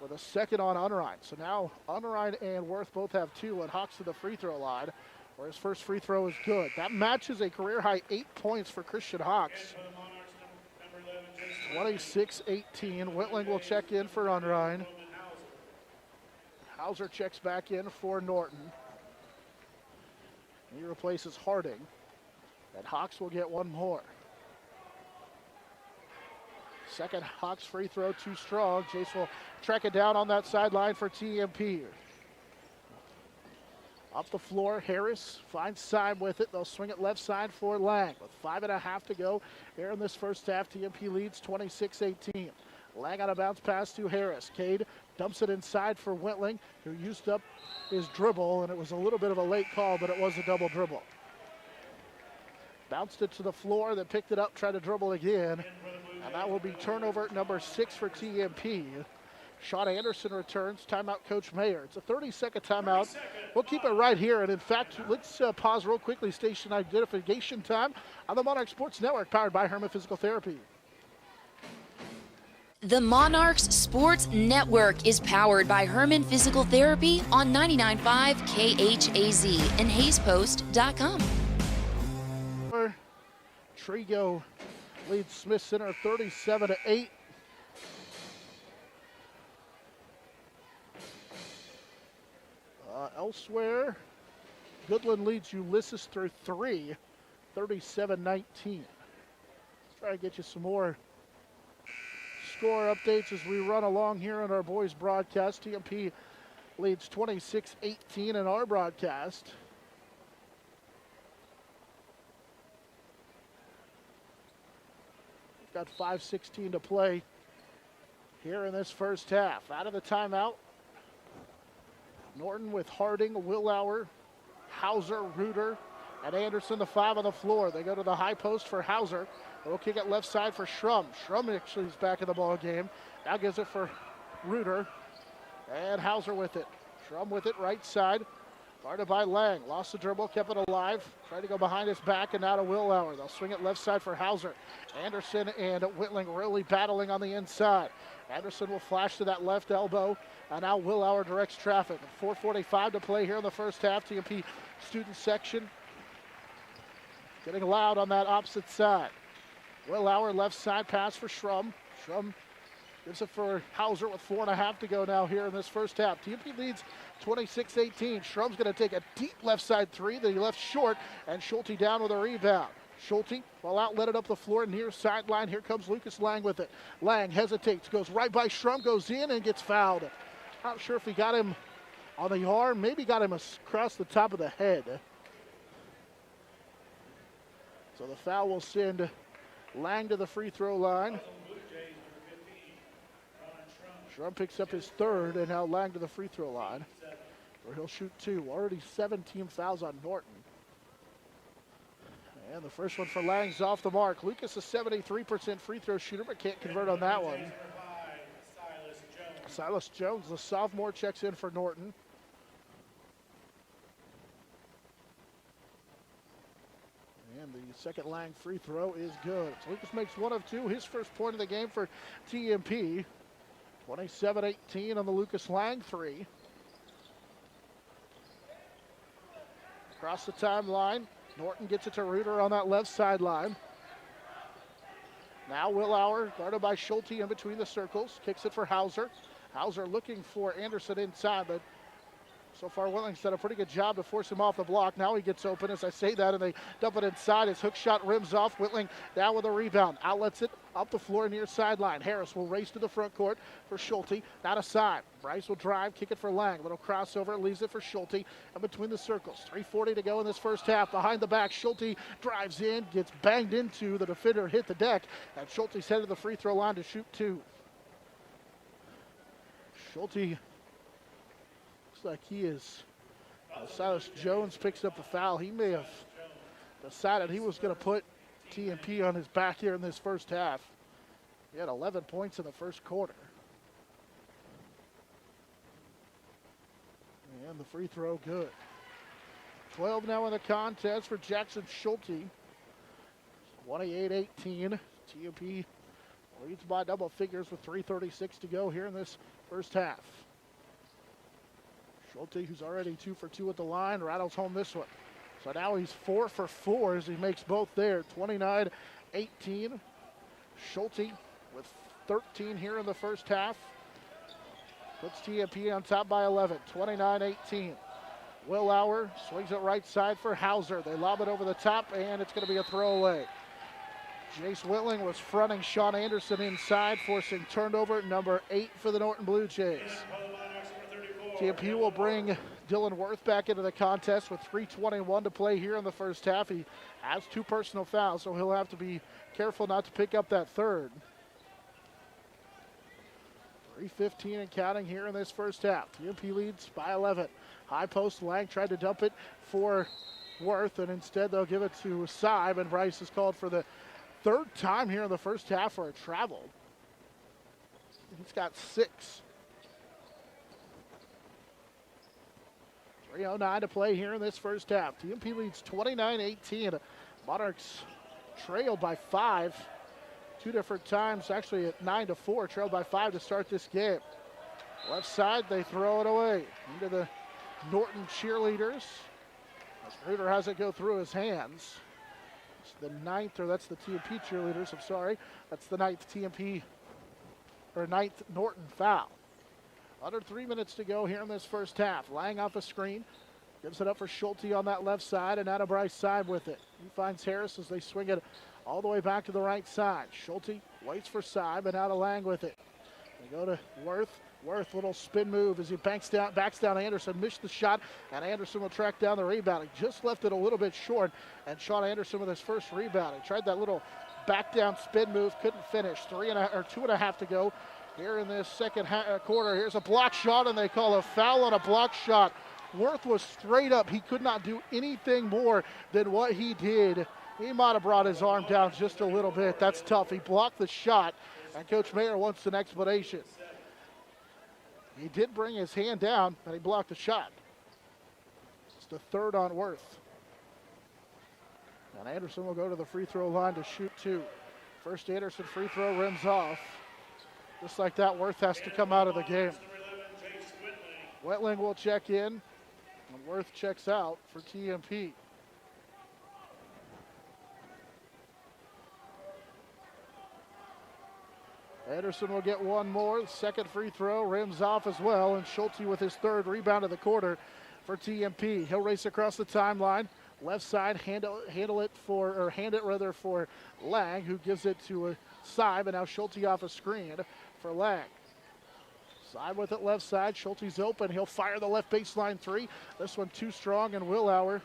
with a second on Unrein. So now Unrein and Worth both have 2, and Hawks to the free throw line, where his first free throw is good. That matches a career-high 8 points for Christian Hawks. 26-18. Whitling will check in for Unrein. Hauser checks back in for Norton. He replaces Harding. And Hawks will get 1 more. Second Hawks free throw too strong. Jace will track it down on that sideline for TMP. Up the floor, Harris finds Syme with it. They'll swing it left side for Lang. With 5.5 to go here in this first half, TMP leads 26-18. Lang on a bounce pass to Harris. Cade dumps it inside for Whitling, who used up his dribble, and it was a little bit of a late call, but it was a double dribble. Bounced it to the floor, then picked it up, tried to dribble again, and that will be turnover number 6 for TMP. Sean Anderson returns. Timeout, Coach Mayer. It's a 30-second timeout. We'll keep it right here. And in fact, let's pause real quickly. Station identification time on the Monarch Sports Network, powered by Herman Physical Therapy. The Monarchs Sports Network is powered by Herman Physical Therapy on 99.5 KHAZ and HaysPost.com. Trigo leads Smith Center 37-8. Elsewhere, Goodland leads Ulysses through 3, 37-19. Let's try to get you some more score updates as we run along here on our boys broadcast. TMP leads 26-18 in our broadcast. We've got 5:16 to play here in this first half. Out of the timeout, Norton with Harding, Willauer, Hauser, Reuter, and Anderson, the 5 on the floor. They go to the high post for Hauser. They'll kick it left side for Schrum. Schrum actually is back in the ball game. Now gives it for Reuter, and Hauser with it. Schrum with it right side. Guarded by Lang. Lost the dribble, kept it alive. Tried to go behind his back, and now to Willauer. They'll swing it left side for Hauser. Anderson and Whitling really battling on the inside. Anderson will flash to that left elbow, and now Willauer directs traffic. 4:45 to play here in the first half. TMP student section getting loud on that opposite side. Willauer left side pass for Schrum. Schrum gives it for Hauser with 4.5 to go now here in this first half. TMP leads 26-18. Schrum's going to take a deep left side 3 that he left short, and Schulte down with a rebound. Schulte will outlet it up the floor near sideline. Here comes Lucas Lang with it. Lang hesitates, goes right by Schrum, goes in and gets fouled. Not sure if he got him on the arm, maybe got him across the top of the head. So the foul will send Lang to the free throw line. Schrum picks up his third, and now Lang to the free throw line, where he'll shoot 2. Already 7 team fouls on Norton. And the first one for Lang's off the mark. Lucas, a 73% free throw shooter, but can't convert on that one. Silas Jones, the sophomore, checks in for Norton. And the second Lang free throw is good. So Lucas makes 1 of 2, his first point of the game for TMP. 27-18 on the Lucas Lang 3. Across the timeline, Norton gets it to Reuter on that left sideline. Now Willauer, guarded by Schulte in between the circles, kicks it for Hauser. Hauser looking for Anderson inside, but so far Whitling's done a pretty good job to force him off the block. Now he gets open as I say that, and they dump it inside. His hook shot rims off. Whitling down with a rebound. Outlets it up the floor near sideline. Harris will race to the front court for Schulte. Not aside. Bryce will drive, kick it for Lang. Little crossover, leaves it for Schulte. And between the circles, 3:40 to go in this first half. Behind the back, Schulte drives in, gets banged into. The defender hit the deck, and Schulte's headed to the free throw line to shoot 2. Schulte looks like he is. Silas Jones picks up the foul. He may have decided he was going to put TMP on his back here in this first half. He had 11 points in the first quarter. And the free throw good. 12 now in the contest for Jackson Schulte. 28-18. TMP leads by double figures with 3:36 to go here in this first half. Schulte, who's already 2 for 2 at the line, rattles home this one. So now he's 4 for 4 as he makes both there. 29-18. Schulte with 13 here in the first half. Puts TMP on top by 11. 29-18. Willauer swings it right side for Hauser. They lob it over the top, and it's going to be a throwaway. Jace Whitling was fronting Sean Anderson inside, forcing turnover number 8 for the Norton Blue Jays. TMP will bring Dylan Worth back into the contest with 3:21 to play here in the first half. He has 2 personal fouls, so he'll have to be careful not to pick up that third. 3:15 and counting here in this first half. TMP leads by 11. High post, Lang tried to dump it for Worth, and instead they'll give it to Seib, and Bryce is called for the 3rd time here in the first half for a travel. He's got 6. 3:09 to play here in this first half. TMP leads 29-18. Monarchs trailed by 5 2 different times, actually at 9-4, trailed by 5 to start this game. Left side, they throw it away into the Norton cheerleaders. As Reuter has it go through his hands. It's the 9th, or that's the TMP cheerleaders, I'm sorry. That's the 9th TMP, or 9th Norton foul. Under 3 minutes to go here in this first half. Lang off a screen. Gives it up for Schulte on that left side, and out of Bryce Seib with it. He finds Harris as they swing it all the way back to the right side. Schulte waits for Seib, and out of Lang with it. They go to Worth. Worth, little spin move as he backs down Anderson. Missed the shot, and Anderson will track down the rebound. He just left it a little bit short, and Sean Anderson with his first rebound. He tried that little back down spin move, couldn't finish. 2.5 to go here in this second quarter. Here's a block shot, and they call a foul on a block shot. Worth was straight up. He could not do anything more than what he did. He might have brought his arm down just a little bit. That's tough. He blocked the shot, and Coach Mayer wants an explanation. He did bring his hand down, but he blocked the shot. It's the 3rd on Worth. And Anderson will go to the free throw line to shoot 2. First Anderson free throw rims off. Just like that, Worth has to come out of the game. Whitling will check in, and Worth checks out for TMP. Anderson will get one more. The second free throw rims off as well, and Schulte with his 3rd rebound of the quarter for TMP. He'll race across the timeline. Left side, hand it for Lang, who gives it to Seib, and now Schulte off a screen for Lang. Side with it left side. Schulte's open. He'll fire the left baseline three. This one too strong, and Willauer,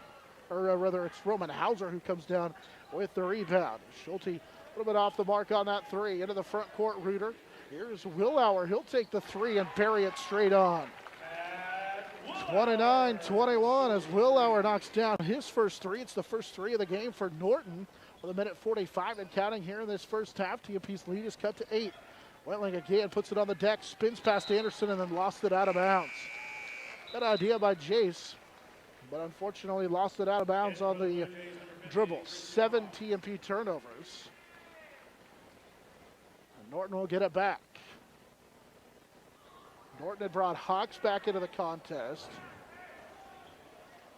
or rather it's Roman Hauser who comes down with the rebound. Schulte a little bit off the mark on that three. Into the front court, Reuter. Here's Willauer. He'll take the three and bury it straight on. 29-21 as Willauer knocks down his first three. It's the first three of the game for Norton with 1:45 and counting here in this first half. TMP's lead is cut to 8. Wentling again puts it on the deck, spins past Anderson, and then lost it out of bounds. Good idea by Jace, but unfortunately lost it out of bounds on the dribble. 7 TMP turnovers. And Norton will get it back. Norton had brought Hawks back into the contest.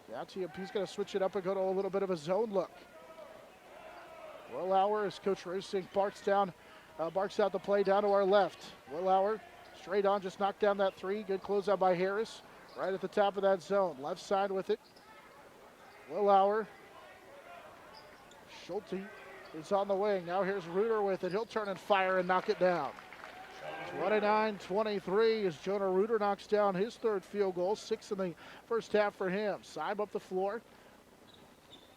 Now TMP's going to switch it up and go to a little bit of a zone look. Willauer, as Coach Racing barks out the play down to our left. Willauer straight on, just knocked down that three. Good closeout by Harris, right at the top of that zone. Left side with it. Willauer. Schulte is on the wing. Now here's Reuter with it. He'll turn and fire and knock it down. 29-23 as Jonah Reuter knocks down his third field goal. 6 in the first half for him. Saib up the floor.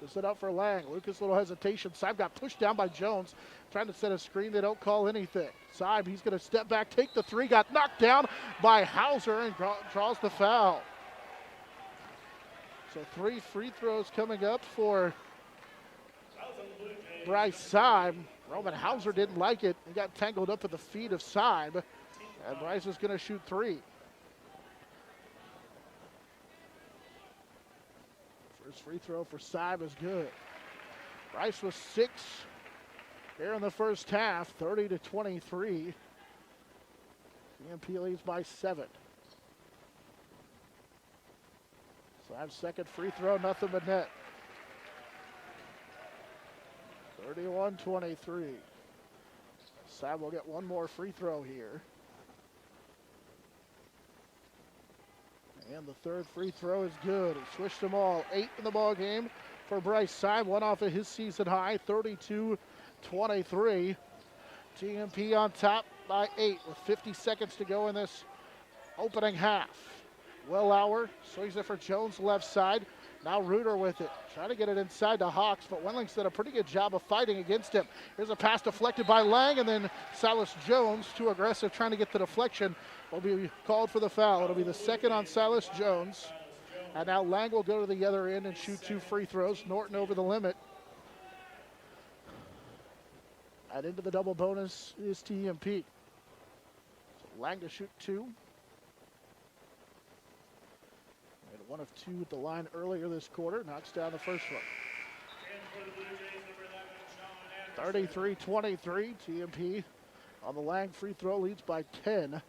Does it up for Lang. Lucas, little hesitation. Saib got pushed down by Jones. Trying to set a screen. They don't call anything. Saib, he's going to step back, take the three. Got knocked down by Hauser and draws the foul. So 3 free throws coming up for Bryce Saib. Roman Hauser didn't like it. He got tangled up at the feet of Saib. And Bryce is going to shoot 3. First free throw for Saib is good. Bryce was 6 here in the first half, 30-23. TMP leads by 7. Saib's second free throw, nothing but net. 31-23. Saib will get one more free throw here. And the third free throw is good. He switched them all. 8 in the ball game for Bryce Saib. One off of his season high, 32-23. TMP on top by 8 with 50 seconds to go in this opening half. Willauer swings it for Jones left side. Now Reuter with it, trying to get it inside to Hawks, but Wendling's did a pretty good job of fighting against him. Here's a pass deflected by Lang, and then Silas Jones, too aggressive, trying to get the deflection, will be called for the foul. It'll be the second on Silas Jones. And now Lang will go to the other end and shoot 2 free throws. Norton over the limit. And into the double bonus is TMP. So Lang to shoot 2. 1 of 2 at the line earlier this quarter. Knocks down the first one. 33-23. TMP on the Lang free throw leads by 10.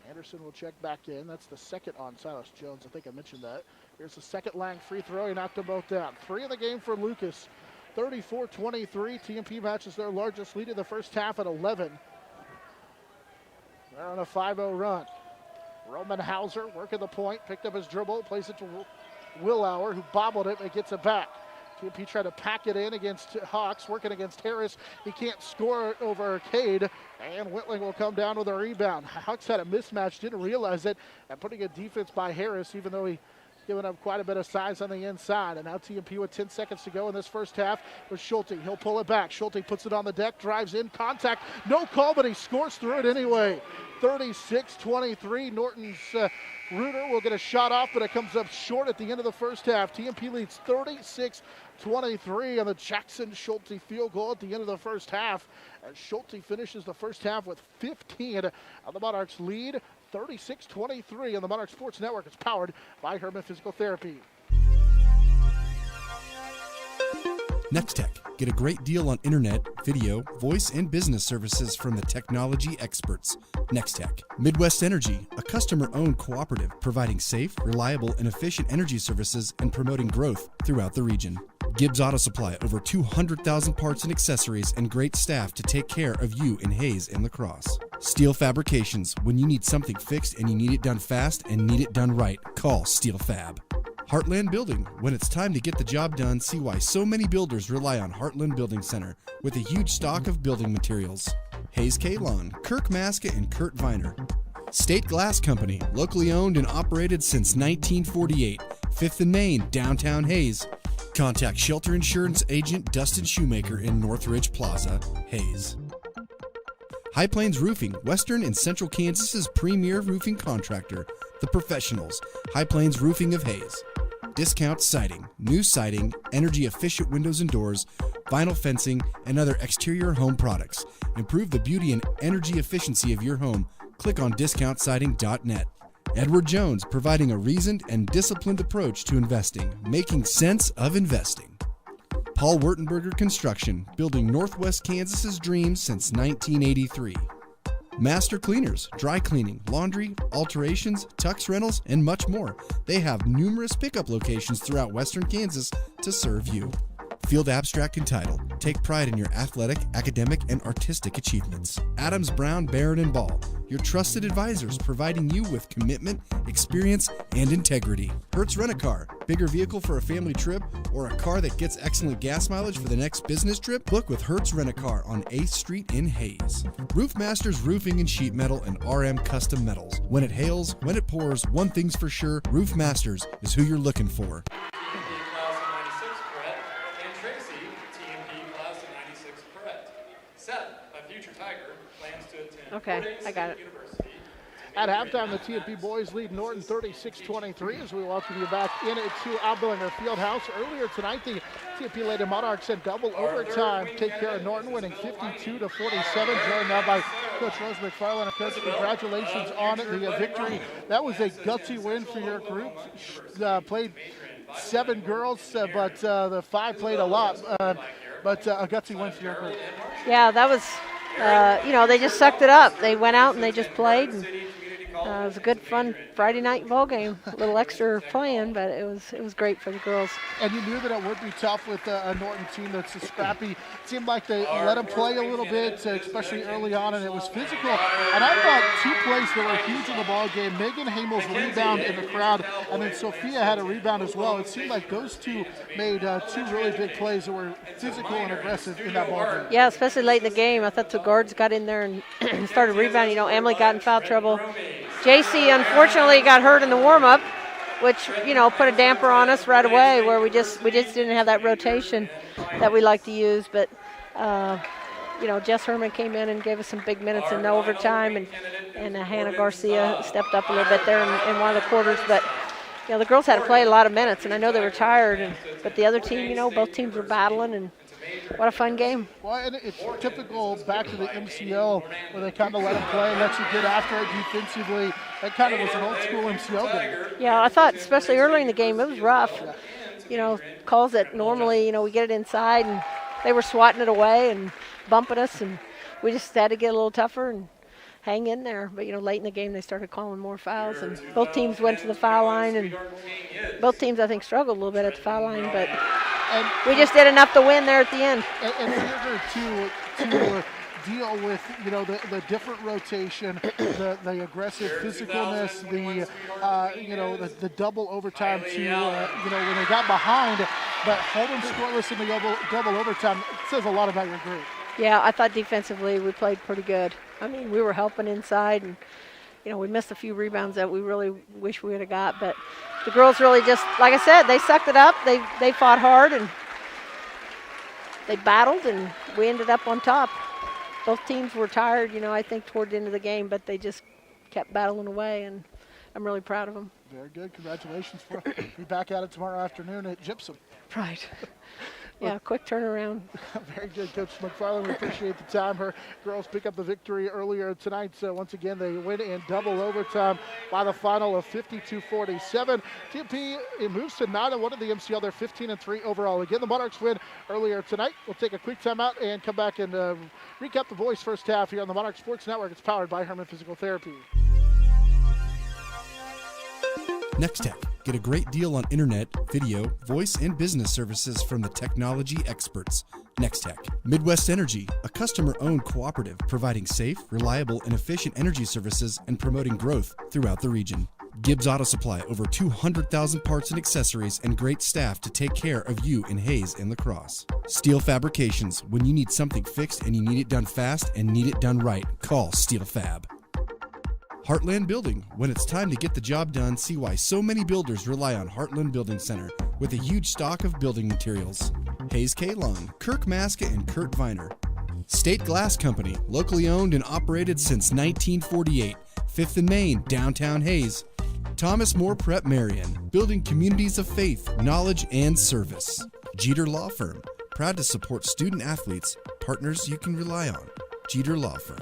Anderson will check back in. That's the second on Silas Jones. I think I mentioned that. Here's the second Lang free throw. He knocked them both down. 3 in the game for Lucas. 34-23. TMP matches their largest lead in the first half at 11. They're on a 5-0 run. Roman Hauser working the point, picked up his dribble, plays it to Willauer, who bobbled it and gets it back. TMP tried to pack it in against Hawks, working against Harris. He can't score it over Cade, and Whitling will come down with a rebound. Hawks had a mismatch, didn't realize it, and putting a defense by Harris, even though he giving up quite a bit of size on the inside. And now TMP with 10 seconds to go in this first half with Schulte. He'll pull it back. Schulte puts it on the deck, drives in, contact. No call, but he scores through it anyway. 36-23. Norton's Reuter will get a shot off, but it comes up short at the end of the first half. TMP leads 36-23 on the Jackson Schulte field goal at the end of the first half. As Schulte finishes the first half with 15 on the Monarchs lead. 36-23 on the Monarch Sports Network. It's powered by Herman Physical Therapy. Nextech. Get a great deal on internet, video, voice, and business services from the technology experts. Nextech. Midwest Energy, a customer-owned cooperative providing safe, reliable, and efficient energy services and promoting growth throughout the region. Gibbs Auto Supply, over 200,000 parts and accessories and great staff to take care of you in Hayes and La Crosse. Steel Fabrications, when you need something fixed and you need it done fast and need it done right, call Steel Fab. Heartland Building. When it's time to get the job done, see why so many builders rely on Heartland Building Center with a huge stock of building materials. Hayes Kalon, Kirk Maska, and Kurt Viner. State Glass Company, locally owned and operated since 1948. 5th and Main, downtown Hayes. Contact Shelter Insurance Agent Dustin Shoemaker in Northridge Plaza, Hayes. High Plains Roofing, Western and Central Kansas's premier roofing contractor. The Professionals, High Plains Roofing of Hayes. Discount Siding, new siding, energy-efficient windows and doors, vinyl fencing, and other exterior home products. Improve the beauty and energy efficiency of your home. Click on discountsiding.net. Edward Jones, providing a reasoned and disciplined approach to investing, making sense of investing. Paul Wurtenberger Construction, building Northwest Kansas's dreams since 1983. Master Cleaners, dry cleaning, laundry, alterations, tux rentals, and much more. They have numerous pickup locations throughout Western Kansas to serve you. Field Abstract and Title. Take pride in your athletic, academic, and artistic achievements. Adams, Brown, Barrett, and Ball. Your trusted advisors providing you with commitment, experience, and integrity. Hertz Rent-A-Car. Bigger vehicle for a family trip or a car that gets excellent gas mileage for the next business trip? Book with Hertz Rent-A-Car on 8th Street in Hayes. Roof Masters Roofing and Sheet Metal and RM Custom Metals. When it hails, when it pours, one thing's for sure, Roof Masters is who you're looking for. Okay, I got it. At halftime, the TMP boys lead Norton 36-23 as we welcome you back into Billinger Fieldhouse. Earlier tonight, the TMP-Marian Monarchs in double overtime take care of Norton, winning 52-47. Joined now by Coach Rose McFarland. Coach, congratulations on the victory. That was a gutsy win for your group. Played 7 girls, but the 5 played a lot. But a gutsy win for your group. Yeah, that was, they just sucked it up. They went out and they just played. And, it was a good, fun Friday night ball game. A little extra playing, but it was great for the girls. And you knew that it would be tough with a Norton team that's scrappy. It seemed like they let them play a little bit, especially early on, and it was physical. And I thought 2 plays that were huge in the ball game. Megan Hamel's rebound in the crowd, and then Sophia had a rebound as well. It seemed like those 2 made 2 really big plays that were physical and aggressive in that ball game. Yeah, especially late in the game. I thought the guards got in there and started rebounding. Emily got in foul trouble. JC unfortunately got hurt in the warm-up, which put a damper on us right away, where we just didn't have that rotation that we like to use. But Jess Herman came in and gave us some big minutes in the overtime, and Hannah Garcia stepped up a little bit there in one of the quarters. But the girls had to play a lot of minutes, and I know they were tired. But the other team, both teams were battling, and what a fun game. Well, and it's typical back to the MCL where they kind of let them play and let you get after it defensively. That kind of was an old school MCL game. Yeah, I thought especially early in the game it was rough. Calls that normally, we get it inside, and they were swatting it away and bumping us, and we just had to get a little tougher and hang in there. But, late in the game they started calling more fouls, and both teams went to the foul line, and both teams, I think, struggled a little bit at the foul line, but we just did enough to win there at the end. And to deal with, the different rotation, the aggressive physicalness, the double overtime when they got behind, but holding scoreless in the double overtime, it says a lot about your group. Yeah, I thought defensively we played pretty good. I mean, we were helping inside, and we missed a few rebounds that we really wish we would have got. But the girls really just, like I said, they sucked it up. They fought hard, and they battled, and we ended up on top. Both teams were tired, I think, toward the end of the game, but they just kept battling away, and I'm really proud of them. Very good. Congratulations. Be back at it tomorrow afternoon at Gypsum. Right. Yeah, quick turnaround. Very good, Coach McFarland. We appreciate the time. Her girls pick up the victory earlier tonight. So once again, they win in double overtime by the final of 52-47. TMP, it moves to 9-1 in the MCL. They're 15-3 overall. Again, the Monarchs win earlier tonight. We'll take a quick timeout and come back and recap the boys' first half here on the Monarch Sports Network. It's powered by Herman Physical Therapy. Next Tech. Get a great deal on internet, video, voice, and business services from the technology experts. Next Tech. Midwest Energy, a customer-owned cooperative providing safe, reliable, and efficient energy services and promoting growth throughout the region. Gibbs Auto Supply, over 200,000 parts and accessories and great staff to take care of you in Hayes and La Crosse. Steel Fabrications, when you need something fixed and you need it done fast and need it done right, call Steel Fab. Heartland Building, when it's time to get the job done, see why so many builders rely on Heartland Building Center with a huge stock of building materials. Hayes K. Long, Kirk Maska and Kurt Viner. State Glass Company, locally owned and operated since 1948, 5th and Main, downtown Hayes. Thomas More Prep Marian, building communities of faith, knowledge, and service. Jeter Law Firm, proud to support student athletes, partners you can rely on. Jeter Law Firm.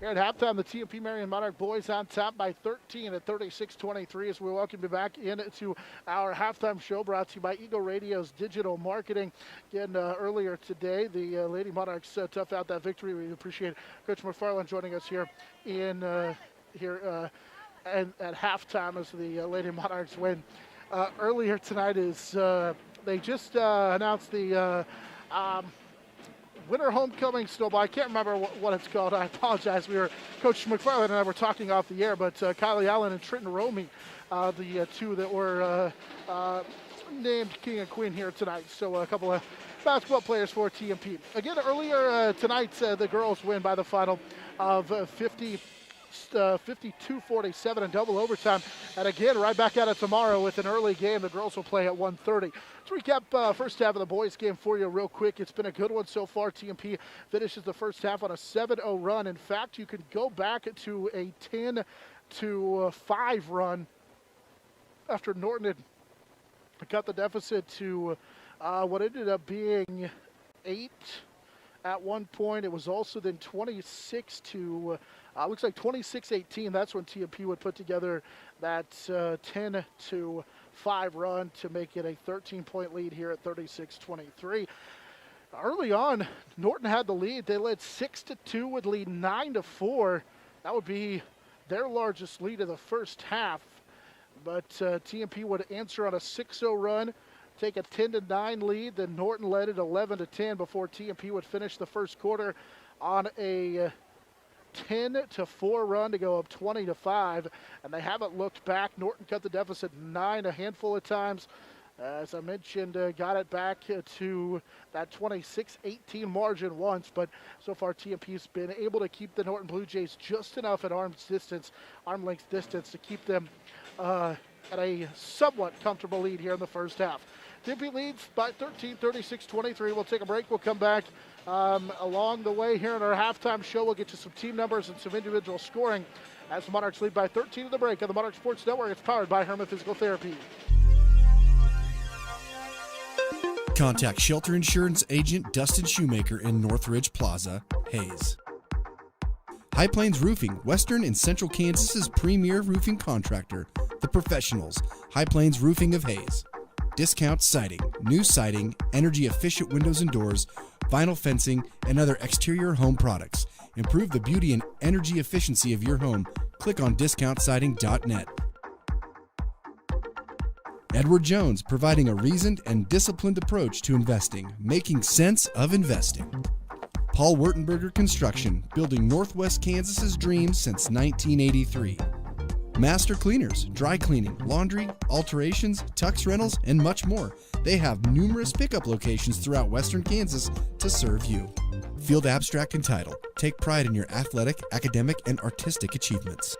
Here at halftime, the TMP-Marian Monarch boys on top by 13 at 36-23 as we welcome you back into our halftime show brought to you by Eagle Radio's digital marketing. Again, earlier today, the Lady Monarchs toughed out that victory. We appreciate Coach McFarland joining us here and at halftime as the Lady Monarchs win. Earlier tonight is they just announced the Winter Homecoming Snowball. I can't remember what it's called. I apologize. Coach McFarland and I were talking off the air, but Kylie Allen and Trenton Romey, the two that were named King and Queen here tonight. So a couple of basketball players for TMP. Again, earlier tonight, the girls win by the final of 52-47 in double overtime. And again, right back at it tomorrow with an early game. The girls will play at 1:30. Let's recap first half of the boys game for you real quick. It's been a good one so far. TMP finishes the first half on a 7-0 run. In fact, you can go back to a 10-5 run after Norton had cut the deficit to what ended up being 8 at one point. It was also then 26 to looks like 26-18. That's when TMP would put together that 10-5 run to make it a 13-point lead here at 36-23. Early on, Norton had the lead. They led 6-2, would lead 9-4. That would be their largest lead of the first half. But TMP would answer on a 6-0 run, take a 10-9 lead. Then Norton led it 11-10 before TMP would finish the first quarter on a 10-4 run to go up 20-5, and they haven't looked back. Norton cut the deficit 9 a handful of times. As I mentioned, got it back to that 26-18 margin once, but so far TMP's been able to keep the Norton Blue Jays just enough at arm length distance to keep them at a somewhat comfortable lead here in the first half. TMP leads by 13, 36-23. We'll take a break. We'll come back along the way here in our halftime show. We'll get you some team numbers and some individual scoring as the Monarchs lead by 13 at the break on the Monarch Sports Network. It's powered by Herman Physical Therapy. Contact Shelter Insurance Agent Dustin Shoemaker in Northridge Plaza, Hayes. High Plains Roofing, Western and Central Kansas's premier roofing contractor. The Professionals, High Plains Roofing of Hayes. Discount Siding, new siding, energy-efficient windows and doors, vinyl fencing, and other exterior home products. Improve the beauty and energy efficiency of your home. Click on discountsiding.net. Edward Jones, providing a reasoned and disciplined approach to investing, making sense of investing. Paul Wurtenberger Construction, building Northwest Kansas's dreams since 1983. Master Cleaners, dry cleaning, laundry, alterations, tux rentals, and much more. They have numerous pickup locations throughout Western Kansas to serve you. Field Abstract and Title. Take pride in your athletic, academic, and artistic achievements.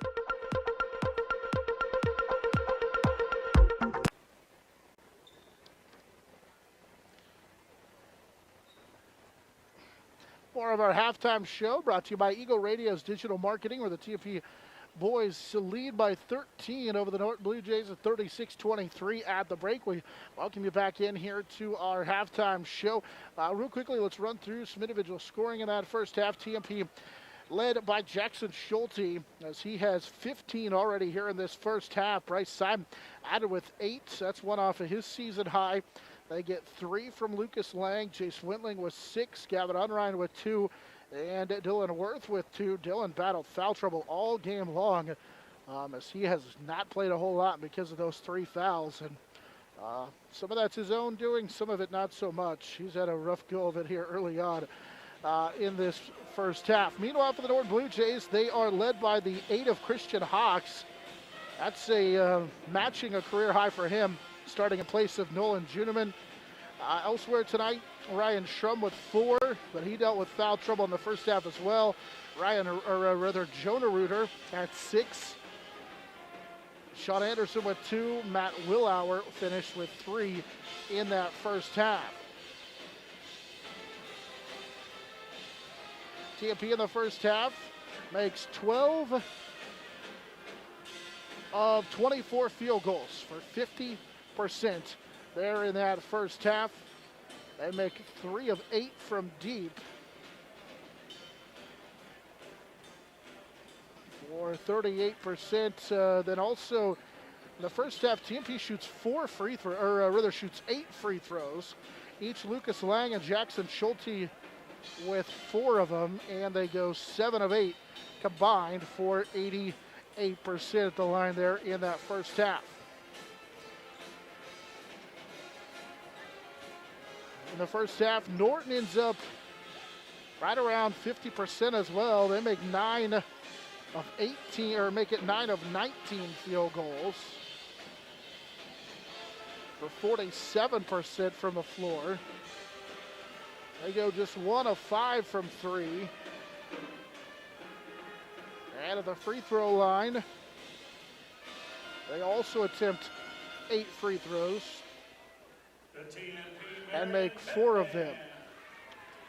More of our halftime show brought to you by Eagle Radio's digital marketing, where the TMP boys lead by 13 over the Norton Blue Jays at 36-23 at the break. We welcome you back in here to our halftime show. Real quickly, let's run through some individual scoring in that first half. TMP led by Jackson Schulte, as he has 15 already here in this first half. Bryce Simon added with 8. That's one off of his season high. They get 3 from Lucas Lang. Jace Wintling with 6. Gavin Unrein with 2. And Dylan Worth with 2. Dylan battled foul trouble all game long, as he has not played a whole lot because of those 3 fouls. And Some of that's his own doing, some of it not so much. He's had a rough go of it here early on in this first half. Meanwhile, for the Norton Blue Jays, they are led by the 8 of Christian Hawks. That's matching a career high for him, starting in place of Nolan Juneman. Elsewhere tonight, Ryan Shrum with 4, but he dealt with foul trouble in the first half as well. Jonah Reuter at 6. Sean Anderson with 2. Matt Willauer finished with 3 in that first half. TMP in the first half makes 12 of 24 field goals for 50% there in that first half. They make 3 of 8 from deep for 38%. Then also in the first half, TMP shoots 8 free throws. Each Lucas Lang and Jackson Schulte with 4 of them, and they go 7 of 8 combined for 88% at the line there in that first half. In the first half, Norton ends up right around 50% as well. They make 9 of 18, or make it 9 of 19 field goals for 47% from the floor. They go just 1 of 5 from 3. And at the free throw line, they also attempt 8 free throws and make 4 of them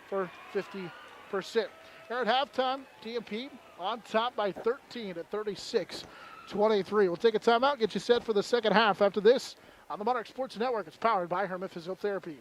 for 50%. Here at halftime, TMP on top by 13 at 36-23. We'll take a timeout, get you set for the second half. After this, on the Monarch Sports Network, it's powered by Herman Physical Therapy.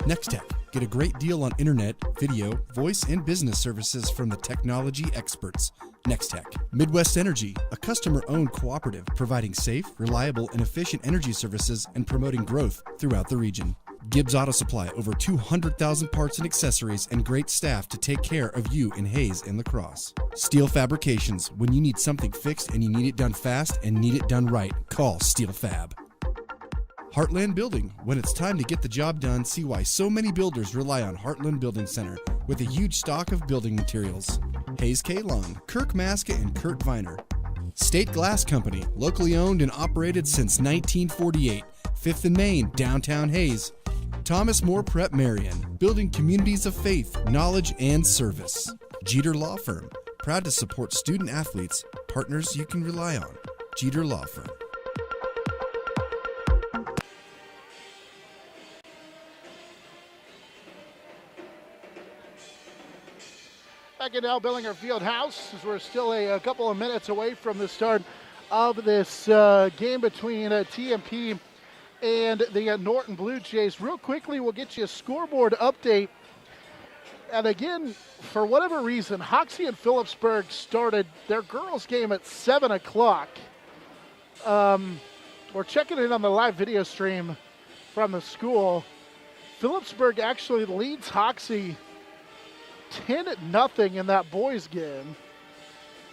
Next Tech. Get a great deal on internet, video, voice, and business services from the technology experts. Next Tech. Midwest Energy, a customer-owned cooperative providing safe, reliable, and efficient energy services and promoting growth throughout the region. Gibbs Auto Supply, over 200,000 parts and accessories and great staff to take care of you in Hayes and La Crosse. Steel Fabrications, when you need something fixed and you need it done fast and need it done right, call Steel Fab. Heartland Building. When it's time to get the job done, see why so many builders rely on Heartland Building Center with a huge stock of building materials. Hayes K. Long, Kirk Maska, and Kurt Viner. State Glass Company, locally owned and operated since 1948. 5th and Main, downtown Hayes. Thomas More Prep Marian, building communities of faith, knowledge, and service. Jeter Law Firm, proud to support student athletes, partners you can rely on. Jeter Law Firm. Back in now Billinger Fieldhouse, as we're still a couple of minutes away from the start of this game between TMP and the Norton Blue Jays. Real quickly, we'll get you a scoreboard update. And again, for whatever reason, Hoxie and Phillipsburg started their girls' game at 7 o'clock. We're checking in on the live video stream from the school. Phillipsburg actually leads Hoxie 10-0 in that boys game.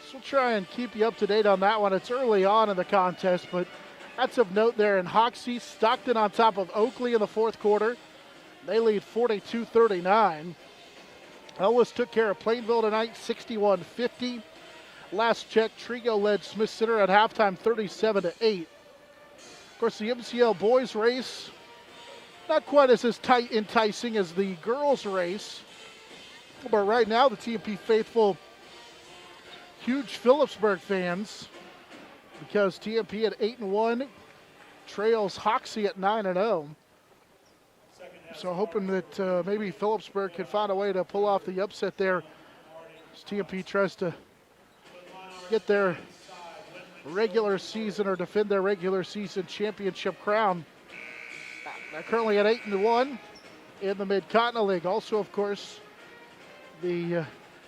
So we'll try and keep you up to date on that one. It's early on in the contest, but that's of note there in Hoxie. Stockton on top of Oakley in the fourth quarter. They lead 42-39. Ellis took care of Plainville tonight, 61-50. Last check, Trigo led Smith Center at halftime, 37-8. Of course, the MCL boys race, not quite as enticing as the girls race. But right now, the TMP faithful, huge Phillipsburg fans, because TMP at 8-1 trails Hoxie at 9-0. So hoping that maybe Phillipsburg can find a way to pull off the upset there as TMP tries to get their regular season or defend their regular season championship crown. They're currently at 8-1 in the Mid-Continent League. Also, of course, the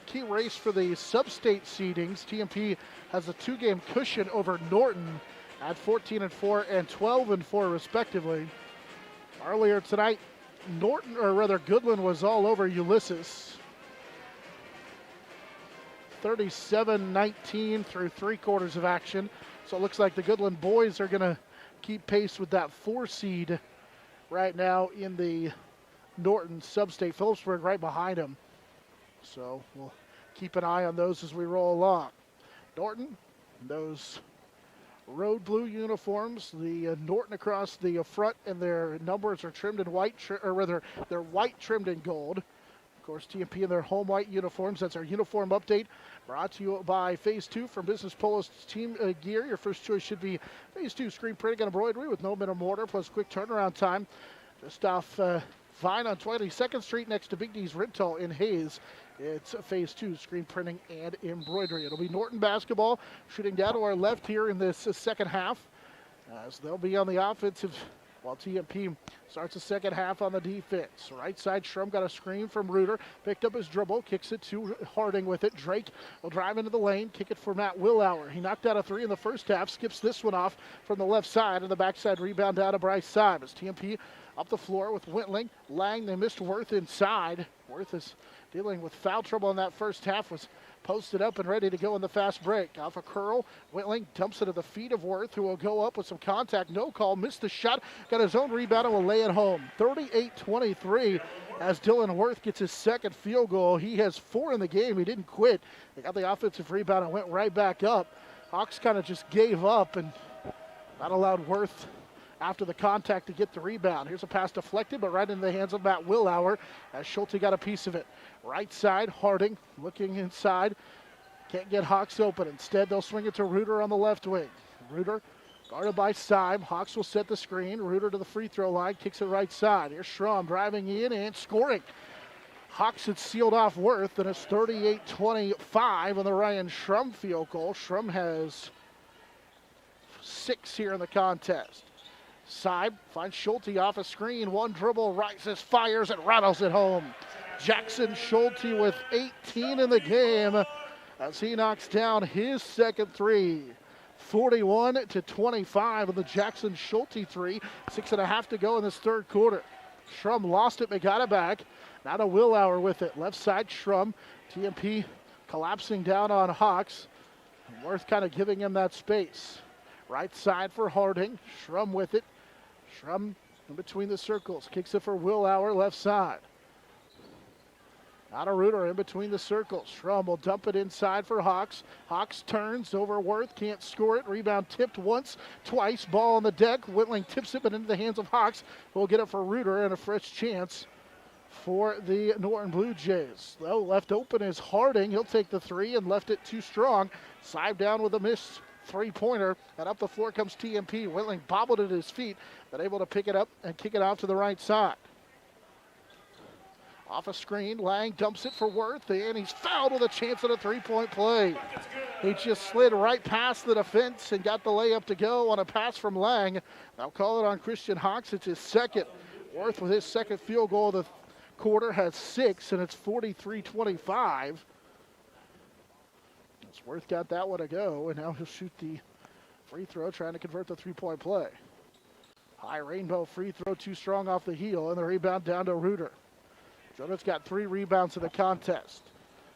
key race for the sub-state seedings. TMP has a 2-game cushion over Norton at 14-4 and 12-4 respectively. Earlier tonight, Goodland was all over Ulysses. 37-19 through 3 quarters of action. So it looks like the Goodland boys are going to keep pace with that 4 seed right now in the Norton Substate. Phillipsburg right behind them. So we'll keep an eye on those as we roll along. Norton, those road blue uniforms, the Norton across the front, and their numbers are trimmed in white, or rather, they're white trimmed in gold. Of course, TMP in their home white uniforms. That's our uniform update brought to you by Phase 2 from Business Polo's team gear. Your first choice should be Phase 2 screen printing and embroidery with no minimum order plus quick turnaround time. Just off Vine on 22nd Street next to Big D's Rental in Hayes. It's Phase 2 screen printing and embroidery. It'll be Norton basketball shooting down to our left here in this second half, as they'll be on the offensive while TMP starts the second half on the defense. Right side, Schrum got a screen from Reuter, picked up his dribble, kicks it to Harding with it. Drake will drive into the lane, kick it for Matt Willauer. He knocked out a 3 in the first half, skips this one off from the left side, and the backside rebound down to Bryce Symes. TMP up the floor with Wentling. Lang, they missed Worth inside. Worth is dealing with foul trouble in that first half, was posted up and ready to go in the fast break. Off a curl, Wentling dumps it at the feet of Worth, who will go up with some contact. No call, missed the shot, got his own rebound and will lay it home. 38-23 as Dylan Worth gets his second field goal. He has 4 in the game. He didn't quit. They got the offensive rebound and went right back up. Hawks kind of just gave up and not allowed Worth after the contact to get the rebound. Here's a pass deflected, but right into the hands of Matt Willauer as Schulte got a piece of it. Right side, Harding looking inside. Can't get Hawks open. Instead, they'll swing it to Reuter on the left wing. Reuter guarded by Syme. Hawks will set the screen. Reuter to the free throw line, kicks it right side. Here's Schrum driving in and scoring. Hawks had sealed off Worth, and it's 38-25 on the Ryan Schrum field goal. Schrum has 6 here in the contest. Syme finds Schulte off a screen. One dribble, rises, fires, and rattles it home. Jackson Schulte with 18 in the game as he knocks down his second 3. 41-25 on the Jackson Schulte 3. 6.5 to go in this third quarter. Schrum lost it, but got it back. Now to Willauer with it. Left side, Schrum. TMP collapsing down on Hawks. Worth kind of giving him that space. Right side for Harding. Schrum with it. Schrum in between the circles. Kicks it for Willauer, left side. Out of Reuter in between the circles. Schrum will dump it inside for Hawks. Hawks turns over Worth, can't score it. Rebound tipped once, twice. Ball on the deck. Wentling tips it, but into the hands of Hawks. We'll get it for Reuter and a fresh chance for the Norton Blue Jays. Though left open is Harding. He'll take the 3 and left it too strong. Syme down with a miss. 3-pointer, and up the floor comes TMP. Wentling bobbled at his feet, but able to pick it up and kick it out to the right side. Off a screen, Lang dumps it for Worth, and he's fouled with a chance at a 3-point play. He just slid right past the defense and got the layup to go on a pass from Lang. Now call it on Christian Hawks. It's his second. Worth with his second field goal of the quarter has 6, and it's 43-25. Worth got that one to go, and now he'll shoot the free throw, trying to convert the 3-point play. High rainbow free throw, too strong off the heel, and the rebound down to Reuter. Jonah's got 3 rebounds in the contest.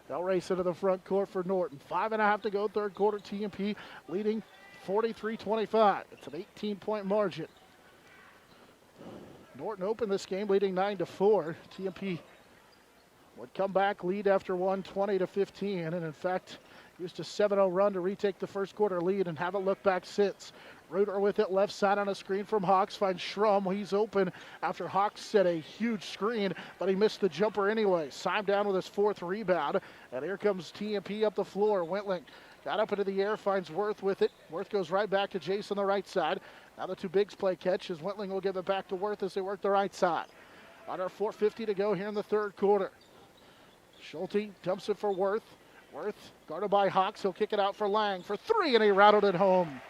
They'll race into the front court for Norton. 5.5 to go, third quarter. TMP leading 43-25. It's an 18-point margin. Norton opened this game leading 9-4. TMP would come back, lead after one, 20-15, and in fact, used a 7-0 run to retake the first quarter lead and haven't looked back since. Reuter with it left side on a screen from Hawks. Finds Schrum. He's open after Hawks set a huge screen, but he missed the jumper anyway. Syme down with his 4th rebound. And here comes TMP up the floor. Wentling got up into the air, finds Worth with it. Worth goes right back to Jace on the right side. Now the 2 bigs play catch as Wentling will give it back to Worth as they work the right side. Under 4:50 to go here in the third quarter. Schulte dumps it for Worth. Worth guarded by Hawks. He'll kick it out for Lang for 3, and he rattled it home.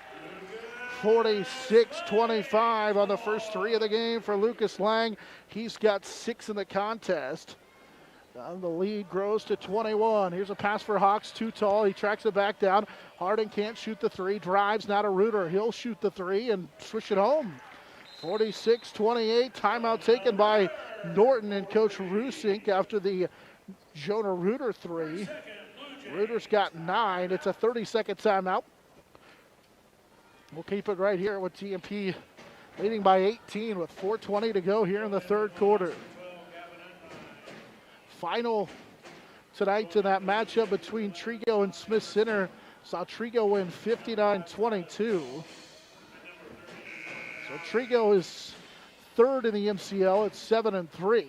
46-25 on the first 3 of the game for Lucas Lang. He's got 6 in the contest. And the lead grows to 21. Here's a pass for Hawks, too tall. He tracks it back down. Harding can't shoot the 3. Drives now to Reuter. He'll shoot the 3 and swish it home. 46-28. Timeout taken by Norton and Coach Rusink after the Jonah Reuter 3. Reuters got 9. It's a 30-second timeout. We'll keep it right here with TMP leading by 18 with 4:20 to go here in the third quarter. Final tonight in that matchup between Trigo and Smith Center saw Trigo win 59-22. So Trigo is third in the MCL at 7-3.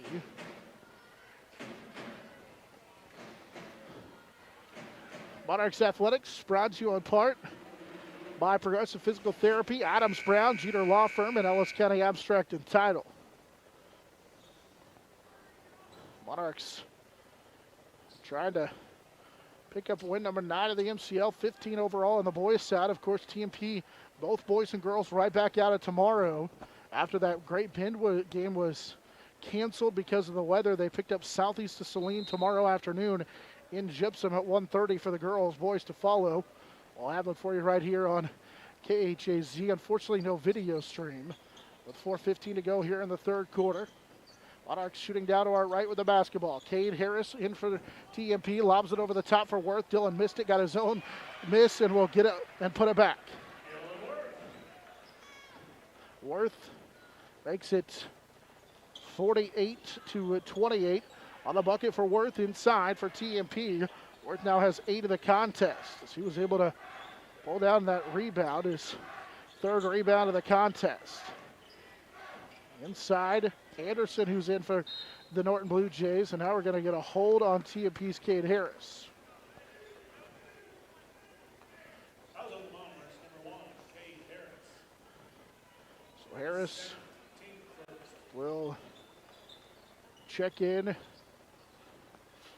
Monarchs Athletics brought to you in part by Progressive Physical Therapy, Adams Brown, Jeter Law Firm, and Ellis County Abstract and Title. Monarchs trying to pick up win number 9 of the MCL, 15 overall on the boys' side. Of course, TMP, both boys and girls, right back at it tomorrow. After that Great Bend game was canceled because of the weather, they picked up Southeast to Saline tomorrow afternoon in Gypsum at 1:30 for the girls. Boys to follow. We'll have it for you right here on KHAZ. Unfortunately, no video stream. With 4:15 to go here in the third quarter. Monarchs shooting down to our right with the basketball. Cade Harris in for the TMP. Lobs it over the top for Worth. Dylan missed it. Got his own miss and will get it and put it back. Worth makes it 48-28. On the bucket for Worth inside for TMP. Worth now has 8 of the contest as he was able to pull down that rebound, his third rebound of the contest. Inside, Anderson, who's in for the Norton Blue Jays, and now we're going to get a hold on TMP's Cade Harris. So Harris will check in,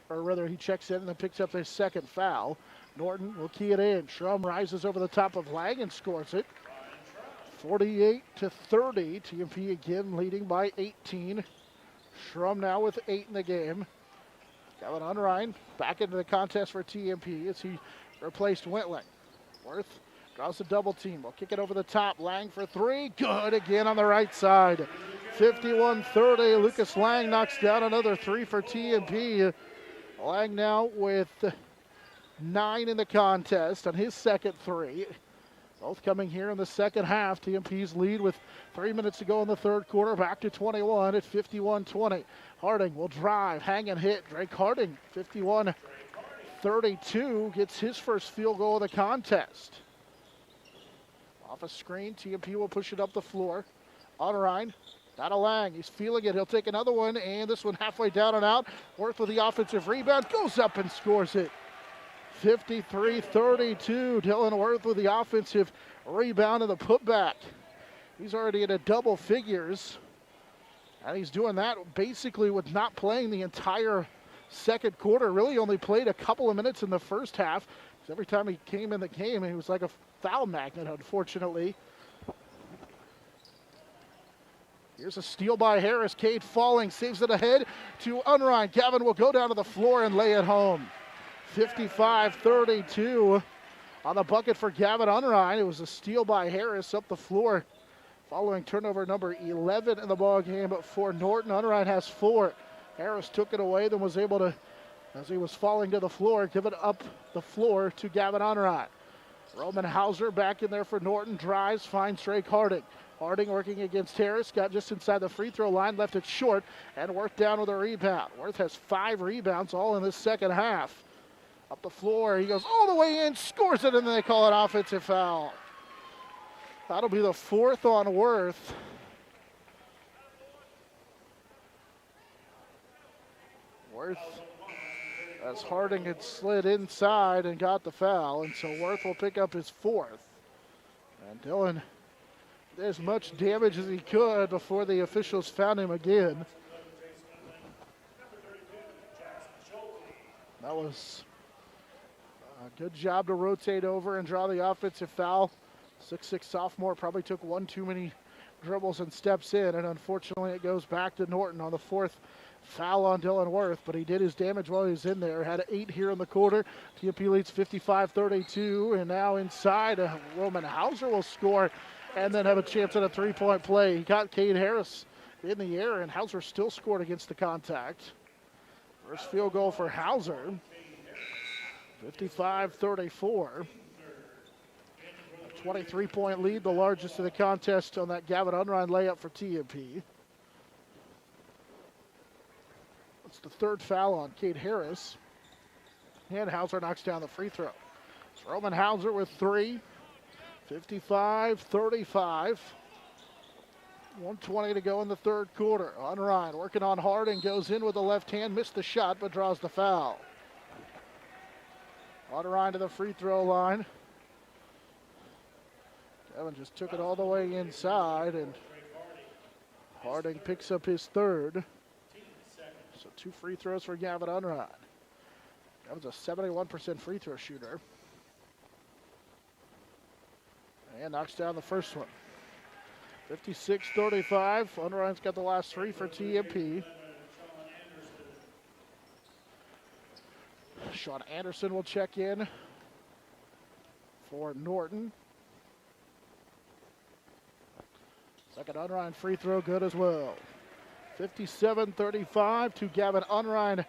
or rather he checks in and then picks up his second foul. Norton will key it in. Schrum rises over the top of Lang and scores it. 48-30. TMP again leading by 18. Schrum now with 8 in the game. Gavin Unrein back into the contest for TMP as he replaced Wentling. Worth draws a double team. We'll kick it over the top. Lang for 3. Good again on the right side. 51-30. Lucas Lang knocks down another 3 for TMP. Lang now with 9 in the contest on his second 3. Both coming here in the second half. TMP's lead with 3 minutes to go in the third quarter. Back to 21 at 51-20. Harding will drive, hang and hit. Drake Harding, 51-32, gets his first field goal of the contest. Off a screen, TMP will push it up the floor. Unrein, not a Lang, he's feeling it. He'll take another one, and this one halfway down and out. Worth with the offensive rebound, goes up and scores it. 53-32. Dylan Worth with the offensive rebound and the putback. He's already in a double figures. And he's doing that basically with not playing the entire second quarter. Really only played a couple of minutes in the first half. Every time he came in the game, he was like a foul magnet, unfortunately. Here's a steal by Harris. Cade falling, saves it ahead to Unrein. Gavin will go down to the floor and lay it home. 55-32 on the bucket for Gavin Unrein. It was a steal by Harris up the floor following turnover number 11 in the ball game for Norton. Unrein has 4. Harris took it away, then was able to, as he was falling to the floor, give it up the floor to Gavin Unrein. Roman Hauser back in there for Norton, drives, finds Drake Harding. Harding working against Harris, got just inside the free throw line, left it short, and Worth down with a rebound. Worth has 5 rebounds all in this second half. Up the floor, he goes all the way in, scores it, and then they call an offensive foul. That'll be the 4th on Worth. Worth, as Harding had slid inside and got the foul, and so Worth will pick up his 4th. And Dylan did as much damage as he could before the officials found him again. That was a good job to rotate over and draw the offensive foul. 6'6" sophomore probably took one too many dribbles and steps in, and unfortunately it goes back to Norton on the 4th foul on Dylan Worth, but he did his damage while he was in there. Had 8 here in the quarter. TMP leads 55-32, and now inside, Roman Hauser will score and then have a chance at a 3-point play. He got Cade Harris in the air, and Hauser still scored against the contact. First field goal for Hauser. 55-34. A 23-point lead, the largest of the contest on that Gavin Unrein layup for TMP. It's the third foul on Cade Harris. And Hauser knocks down the free throw. It's Roman Hauser with 3. 55-35. 1:20 to go in the third quarter. Unrein working on Harding, goes in with the left hand, missed the shot, but draws the foul. Unrein to the free throw line. Kevin just took it all the way inside, and Harding picks up his third. So 2 free throws for Gavin Unrein. Gavin's a 71% free throw shooter. And knocks down the first one. 56-35. Unrein's got the last 3 for TMP. Sean Anderson will check in for Norton. Second Unrein free throw good as well. 57-35 to Gavin Unrein.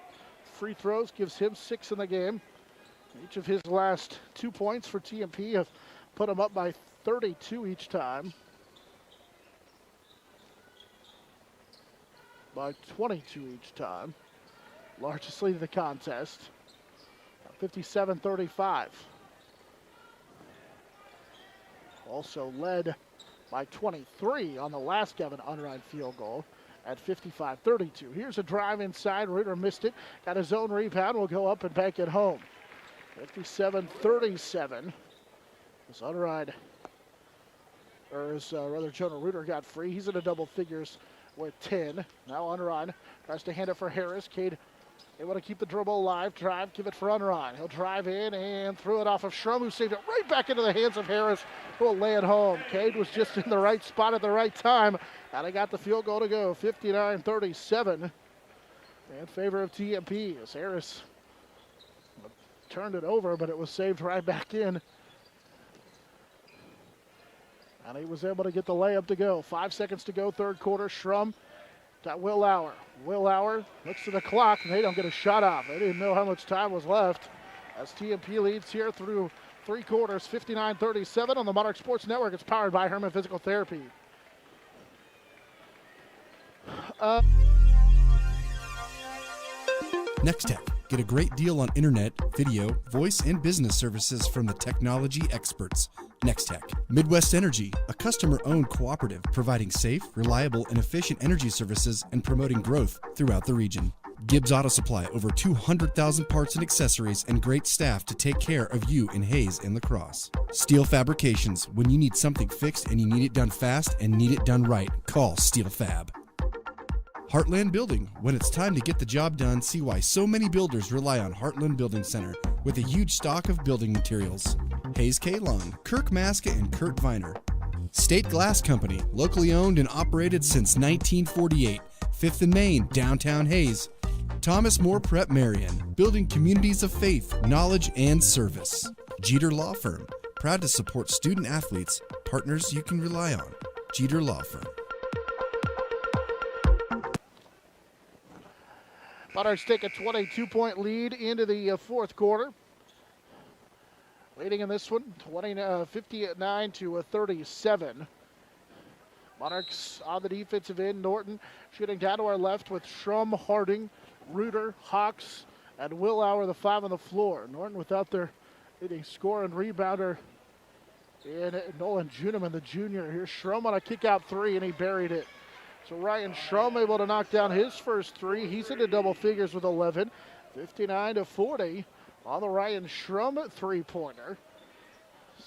Free throws gives him 6 in the game. Each of his last 2 points for TMP have put him up by 32 each time. By 22 each time. Largest lead of the contest. 57-35. Also led by 23 on the last Gavin Unrein field goal at 55-32. Here's a drive inside. Reuter missed it. Got his own rebound. Will go up and bank it home. 57-37. As Unrein, or as rather Jonah Reuter got free. He's in the double figures with 10. Now Unrein tries to hand it for Harris. Cade able to keep the dribble alive. Drive, give it for Unrein. He'll drive in and threw it off of Schrum, who saved it right back into the hands of Harris, who will lay it home. Cade was just in the right spot at the right time, and he got the field goal to go. 59-37 in favor of TMP as Harris turned it over, but it was saved right back in. And he was able to get the layup to go. 5 seconds to go, third quarter. Schrum got Will Lauer. Will Lauer looks to the clock, and they don't get a shot off. They didn't know how much time was left as TMP leads here through 3 quarters, 59-37 on the Monarch Sports Network. It's powered by Herman Physical Therapy. Next Tech. Get a great deal on internet, video, voice, and business services from the technology experts. Next Tech. Midwest Energy, a customer-owned cooperative providing safe, reliable, and efficient energy services and promoting growth throughout the region. Gibbs Auto Supply, over 200,000 parts and accessories and great staff to take care of you in Hayes and La Crosse. Steel Fabrications, when you need something fixed and you need it done fast and need it done right, call Steel Fab. Heartland Building. When it's time to get the job done, see why so many builders rely on Heartland Building Center with a huge stock of building materials. Hayes K-Long, Kirk Maska, and Kurt Viner. State Glass Company, locally owned and operated since 1948. 5th and Main, downtown Hayes. Thomas More Prep Marian, building communities of faith, knowledge, and service. Jeter Law Firm, proud to support student athletes, partners you can rely on. Jeter Law Firm. Monarchs take a 22-point lead into the fourth quarter. Leading in this one, 59-37. Monarchs on the defensive end. Norton shooting down to our left with Schrum, Harding, Reuter, Hawks, and Will Lauer, the 5 on the floor. Norton without their leading scorer and rebounder in Nolan Juneman, the junior. Here's Schrum on a kick-out 3, and he buried it. So Ryan Schrum able to knock down his first 3. He's into double figures with 11. 59-40 on the Ryan Schrum three-pointer.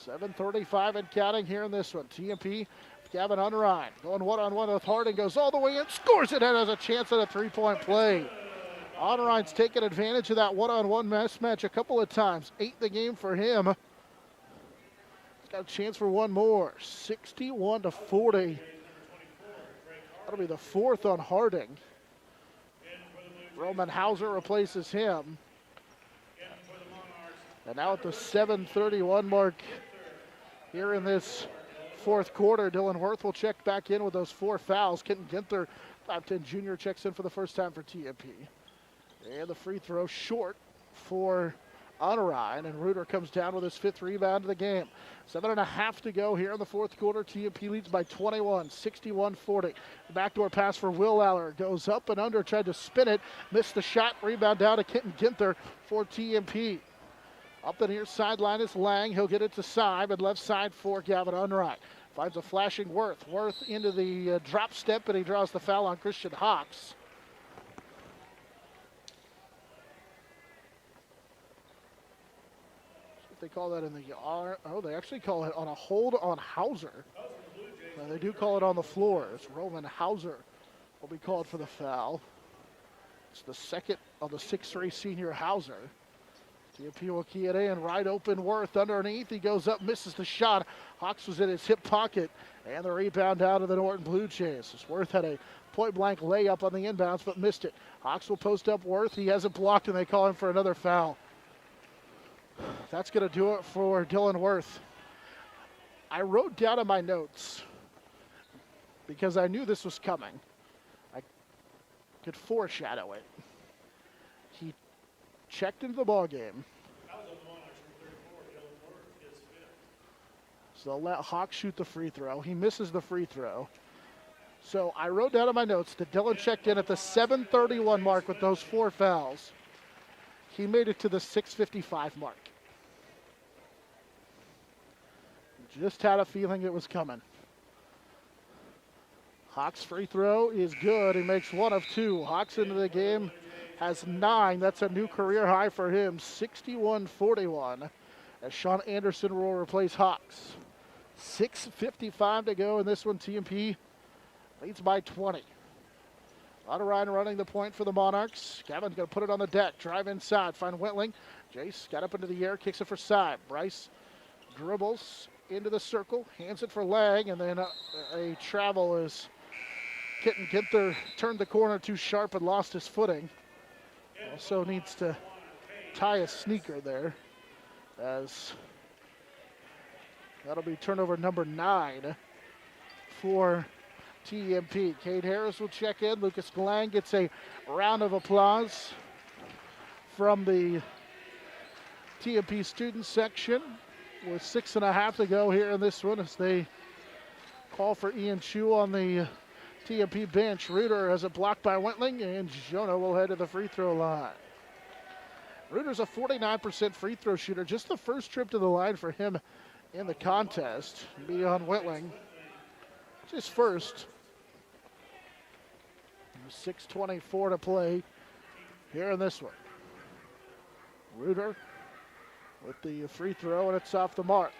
7:35 and counting here in this one. TMP, Gavin Unrein going one-on-one with Harding, goes all the way in, scores it, and has a chance at a three-point play. Unrein's taken advantage of that one-on-one mismatch a couple of times. 8 the game for him. He's got a chance for one more. 61-40. That'll be the 4th on Harding. Roman Hauser replaces him. And now at the 7:31 mark here in this fourth quarter, Dylan Worth will check back in with those 4 fouls. Kenton Ginther, 5'10" junior, checks in for the first time for TMP. And the free throw short for Unrein, and Reuter comes down with his 5th rebound of the game. 7.5 to go here in the 4th quarter. TMP leads by 21, 61-40. Backdoor pass for Will Aller goes up and under, tried to spin it, missed the shot, rebound down to Kenton Ginther for TMP. Up the near sideline is Lang. He'll get it to Seib, and left side for Gavin Unrein. Finds a flashing Worth. Worth into the drop step, and he draws the foul on Christian Hawks. They call that in the yard. Oh, they actually call it on a hold on Hauser. They do call it on the floor. It's Roman Hauser will be called for the foul. It's the second of the 6'3" senior Hauser. TMP will key it in. Right open Worth underneath. He goes up, misses the shot. Hawks was in his hip pocket. And the rebound out of the Norton Blue Jays. Worth had a point-blank layup on the inbounds, but missed it. Hawks will post up Worth. He hasn't blocked, and they call him for another foul. That's going to do it for Dylan Worth. I wrote down in my notes, because I knew this was coming, I could foreshadow it. He checked into the ball game. So they'll let Hawks shoot the free throw. He misses the free throw. So I wrote down in my notes that Dylan checked in at the 7:31 mark with those 4 fouls. He made it to the 6:55 mark. Just had a feeling it was coming. Hawks free throw is good. He makes 1 of 2. Hawks into the game has 9. That's a new career high for him. 61-41 as Sean Anderson will replace Hawks. 6:55 to go in this one. TMP leads by 20. Unrein running the point for the Monarchs. Gavin's going to put it on the deck. Drive inside. Find Wentling. Jace got up into the air. Kicks it for Seib. Bryce dribbles into the circle. Hands it for Lang. And then a travel as Kenton Ginther turned the corner too sharp and lost his footing. Also needs to tie a sneaker there, as that'll be turnover number 9 for TMP. Cade Harris will check in. Lucas Lang gets a round of applause from the TMP student section with 6.5 to go here in this one as they call for Ian Chu on the TMP bench. Reuter has it blocked by Wentling, and Jonah will head to the free throw line. Reuter's a 49% free throw shooter. Just the first trip to the line for him in the contest beyond Wentling. Just first. 6:24 to play here in this one. Reuter with the free throw, and it's off the mark.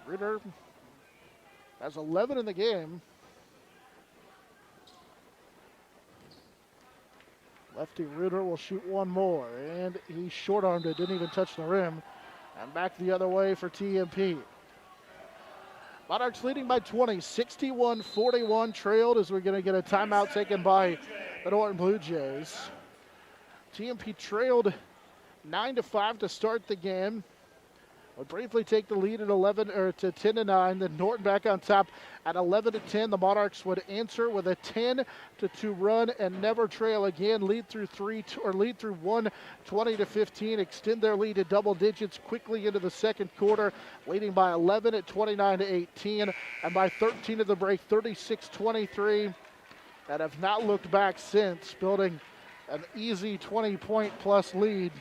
Reuter has 11 in the game. Lefty Reuter will shoot 1 more, and he short-armed it, didn't even touch the rim. And back the other way for TMP. Monarchs leading by 20, 61-41, trailed as we're going to get a timeout taken by the Norton Blue Jays. TMP trailed 9-5 to start the game. Would briefly take the lead at 11 or to 10-9. Then Norton back on top at 11-10. The Monarchs would answer with a 10-2 run and never trail again. Lead through 1, 20-15. Extend their lead to double digits quickly into the second quarter, leading by 11 at 29-18, and by 13 at the break, 36-23. And have not looked back since, building an easy 20-point plus lead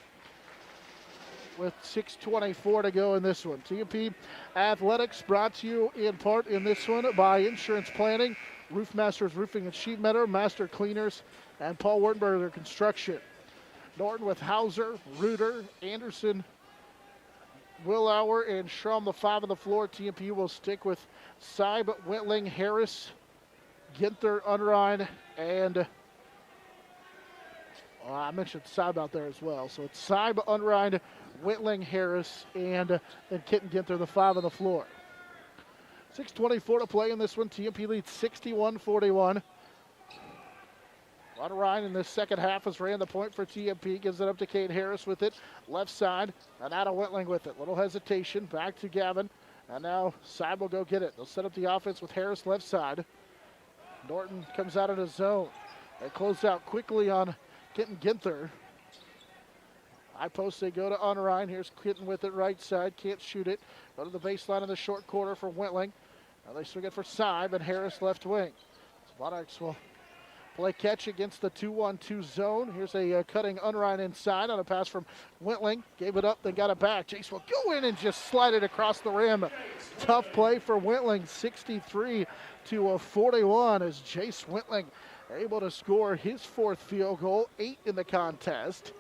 with 6:24 to go in this one. TMP Athletics brought to you in part in this one by Insurance Planning, Roof Masters Roofing and Sheet Metal, Master Cleaners, and Paul Wertenberger Construction. Norton with Hauser, Reuter, Anderson, Willauer, and Schramm, the 5 on the floor. TMP will stick with Seib, Wentling, Harris, Ginther, Unrein, and I mentioned Seib out there as well. So it's Seib, Unrein, Wentling, Harris, and then Kenton Ginther, the 5 on the floor. 6:24 to play in this one. TMP leads 61-41. Unrein in the second half has ran the point for TMP. Gives it up to Cade Harris with it. Left side, and out of Wentling with it. Little hesitation. Back to Gavin. And now Seib will go get it. They'll set up the offense with Harris left side. Norton comes out of the zone. They close out quickly on Kenton Ginther. High post, they go to Unrein. Here's Kitten with it right side. Can't shoot it. Go to the baseline in the short corner for Whitling. Now they swing it for Seib and Harris left wing. So Monarchs will play catch against the 2-1-2 zone. Here's a cutting Unrein inside on a pass from Whitling. Gave it up, then got it back. Jace will go in and just slide it across the rim. Tough play for Whitling, 63-41 as Jace Whitling able to score his 4th field goal, 8 in the contest.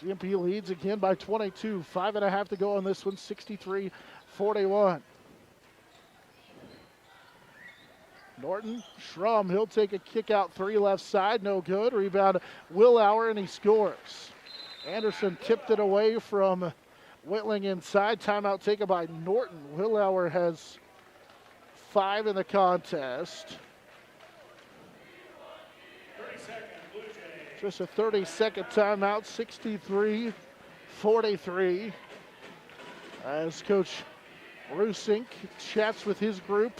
TMP leads again by 22. 5.5 to go on this one, 63-41. Norton, Schrum, he'll take a kick out 3 left side, no good. Rebound, Willauer, and he scores. Anderson tipped it away from Whitling inside. Timeout taken by Norton. Willauer has 5 in the contest. Just a 30-second timeout, 63-43. As Coach Rusink chats with his group.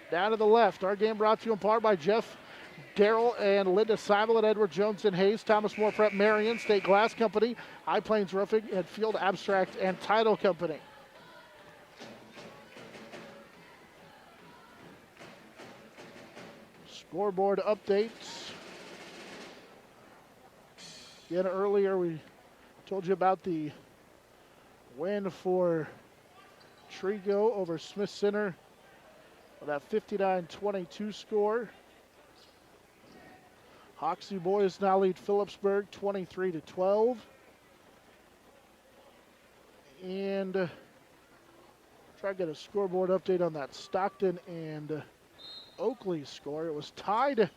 Down to the left. Our game brought to you in part by Jeff Darrell and Linda Seibel at Edward Jones and Hayes, Thomas More Prep Marion, State Glass Company, High Plains Roofing, and Field Abstract and Title Company. Scoreboard updates. Again, earlier we told you about the win for Trigo over Smith Center. That 59-22 score. Hoxie boys now lead Phillipsburg 23-12. And try to get a scoreboard update on that Stockton and Oakley score. It was tied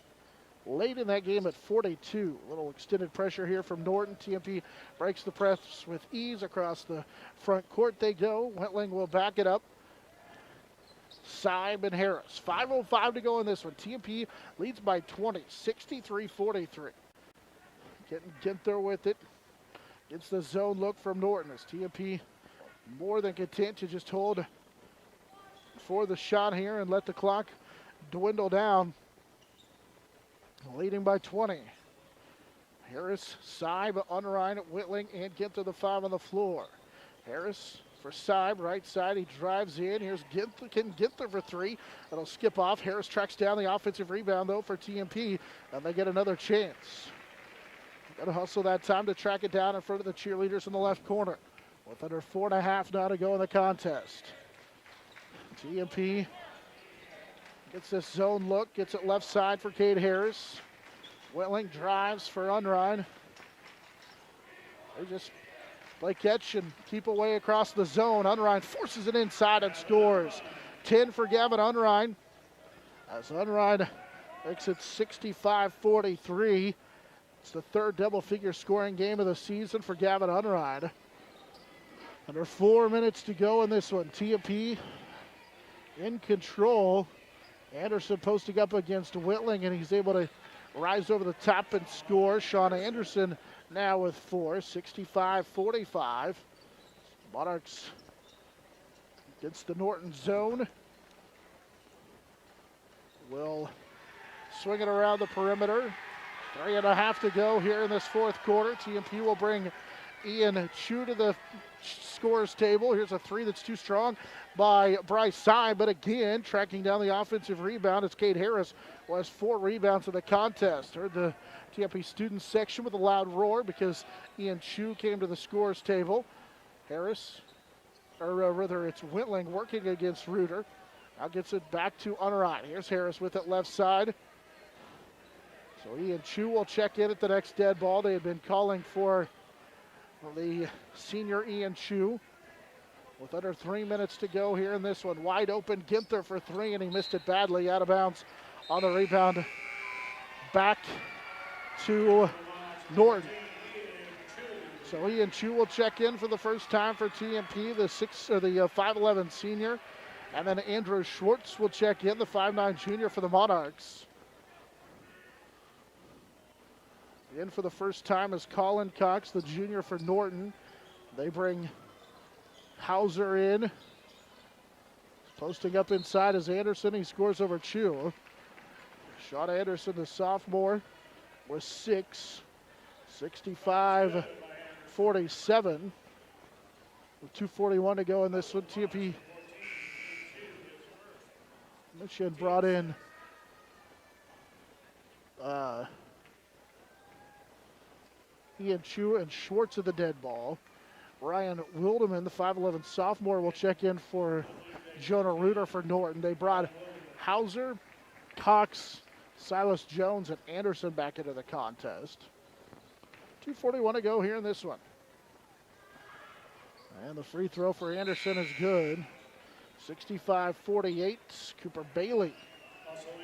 late in that game at 42. A little extended pressure here from Norton. TMP breaks the press with ease across the front court. They go. Whitling will back it up. Seib and Harris. 5:05 to go in this one. TMP leads by 20, 63-43. Getting Ginther with it. Gets the zone look from Norton as TMP more than content to just hold for the shot here and let the clock dwindle down. Leading by 20. Harris, Seib, Unrein, Whitling, and Ginther the 5 on the floor. Harris for Seib, right side, he drives in. Here's Ginther for 3. That'll skip off. Harris tracks down the offensive rebound, though, for TMP, and they get another chance. Got to hustle that time to track it down in front of the cheerleaders in the left corner. With under 4.5 now to go in the contest. TMP gets this zone look, gets it left side for Cade Harris. Whitling drives for Unrein. They just play catch and keep away across the zone. Unrein forces it inside and scores. 10 for Gavin Unrein. As Unrein makes it 65-43. It's the 3rd double-figure scoring game of the season for Gavin Unrein. Under 4 minutes to go in this one. TMP in control. Anderson posting up against Whitling, and he's able to rise over the top and score. Sean Anderson now with 4, 65-45. Monarchs against the Norton zone. Will swing it around the perimeter. 3.5 to go here in this 4th quarter. TMP will bring Ian Chu to the scores table. Here's a 3 that's too strong by Bryce Seib, but again, tracking down the offensive rebound, it's Cade Harris, who has 4 rebounds in the contest. Heard the TMP students section with a loud roar because Ian Chu came to the scores table. Harris, or rather it's Whitling working against Reuter. Now gets it back to Unrein. Here's Harris with it left side. So Ian Chu will check in at the next dead ball. They had been calling for the senior Ian Chu. With under 3 minutes to go here in this one. Wide open, Ginther for 3, and he missed it badly. Out of bounds on the rebound. Back to Norton. So Ian Chu will check in for the first time for TMP, the 5'11 senior. And then Andrew Schwartz will check in, the 5'9 junior for the Monarchs. In for the first time is Colin Cox, the junior for Norton. They bring Hauser in. Posting up inside is Anderson. He scores over Chu. Sean Anderson, the sophomore, with 6. 65-47. With 2:41 to go in this one, TMP Michigan brought in Ian Chu and Schwartz at the dead ball. Ryan Wildeman, the 5'11 sophomore, will check in for Jonah Reuter for Norton. They brought Hauser, Cox, Silas Jones, and Anderson back into the contest. 2:41 to go here in this one. And the free throw for Anderson is good. 65-48. Cooper Bailey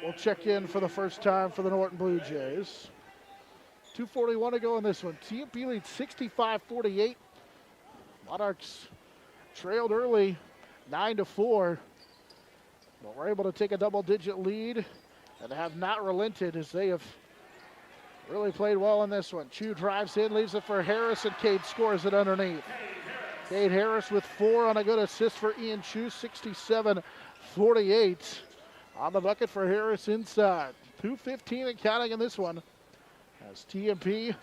will check in for the first time for the Norton Blue Jays. 2:41 to go in this one. TMP leads 65-48. Monarchs trailed early, 9-4. But we're able to take a double-digit lead and have not relented as they have really played well in this one. Chu drives in, leaves it for Harris, and Cade scores it underneath. Cade Harris with 4 on a good assist for Ian Chu, 67-48. On the bucket for Harris inside. 2:15 and counting in this one as TMP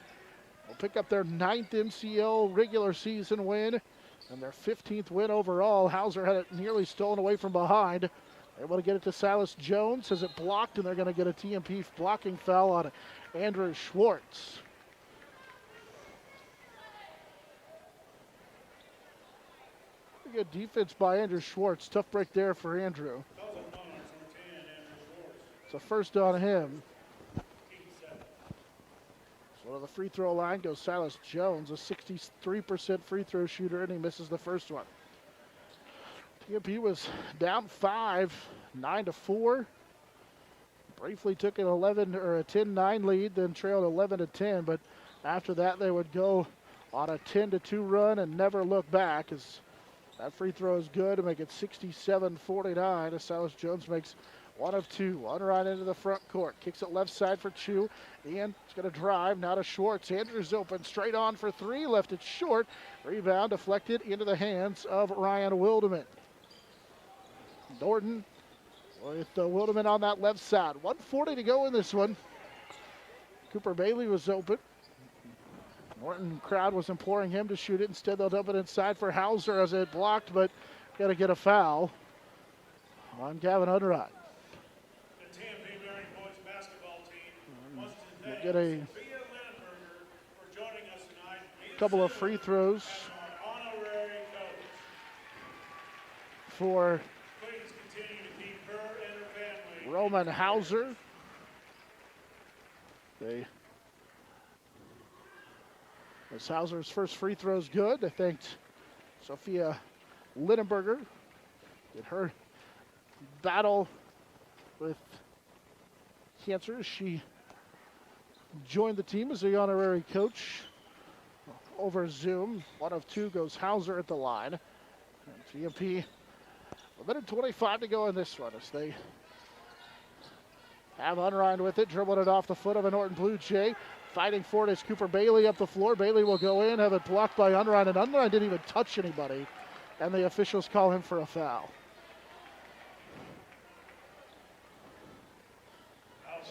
will pick up their 9th MCL regular season win and their 15th win overall. Hauser had it nearly stolen away from behind. Able to get it to Silas Jones, has it blocked, and they're going to get a TMP blocking foul on Andrew Schwartz. Good defense by Andrew Schwartz. Tough break there for Andrew. It's a first on him. So to the free throw line goes Silas Jones, a 63% free throw shooter, and he misses the first one. TMP was down 5, 9-4. Briefly took an 11 or a 10-9 lead, then trailed 11-10. But after that, they would go on a 10-2 run and never look back. As that free throw is good to make it 67-49. As Silas Jones makes 1 of 2. One right into the front court. Kicks it left side for Chu. Ian is going to drive now to Schwartz. Andrews open straight on for 3. Left it short. Rebound deflected into the hands of Ryan Wildeman. Norton with Wildeman on that left side. 1:40 to go in this one. Cooper Bailey was open. Norton crowd was imploring him to shoot it. Instead, they'll dump it inside for Hauser as it blocked, but got to get a foul on Gavin Unrod. The TMP-Marian boys basketball team wants to We'll thank get a Sophia Lindenberger for joining us tonight. couple of free throws Our honorary coach. for Please continue to keep her and her family. Roman Hauser. As Hauser's first free throw is good. They thanked Sophia Lindenberger. Did her battle with cancer. She joined the team as the honorary coach over Zoom. 1 of 2 goes Hauser at the line. And TMP, 1:25 to go in this one as they have Unrind with it, dribbling it off the foot of a Norton Blue Jay. Fighting for it is Cooper Bailey up the floor. Bailey will go in, have it blocked by Unrind, and Unrind didn't even touch anybody, and the officials call him for a foul.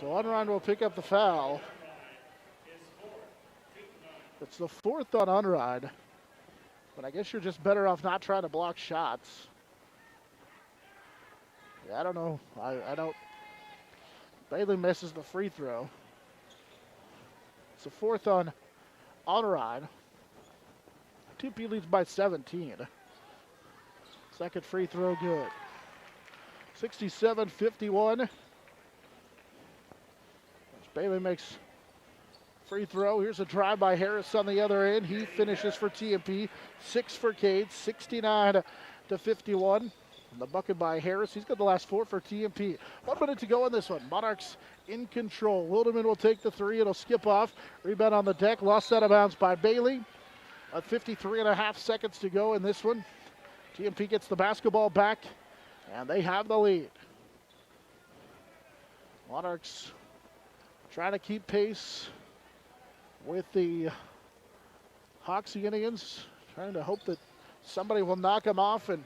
So Unrind will pick up the foul. It's the 4th on Unrind, but I guess you're just better off not trying to block shots. Yeah, I don't know. I don't. Bailey misses the free throw. It's the 4th on Unrind. TP leads by 17. Second free throw good. 67-51. Bailey makes free throw. Here's a drive by Harris on the other end. He finishes for TMP. 6 for Cade, 69-51. And the bucket by Harris. He's got the last 4 for TMP. 1 minute to go in this one. Monarchs in control. Wildeman will take the 3. It'll skip off. Rebound on the deck. Lost out of bounds by Bailey. 53.5 seconds to go in this one. TMP gets the basketball back, and they have the lead. Monarchs trying to keep pace with the Hoxie Indians. Trying to hope that somebody will knock them off and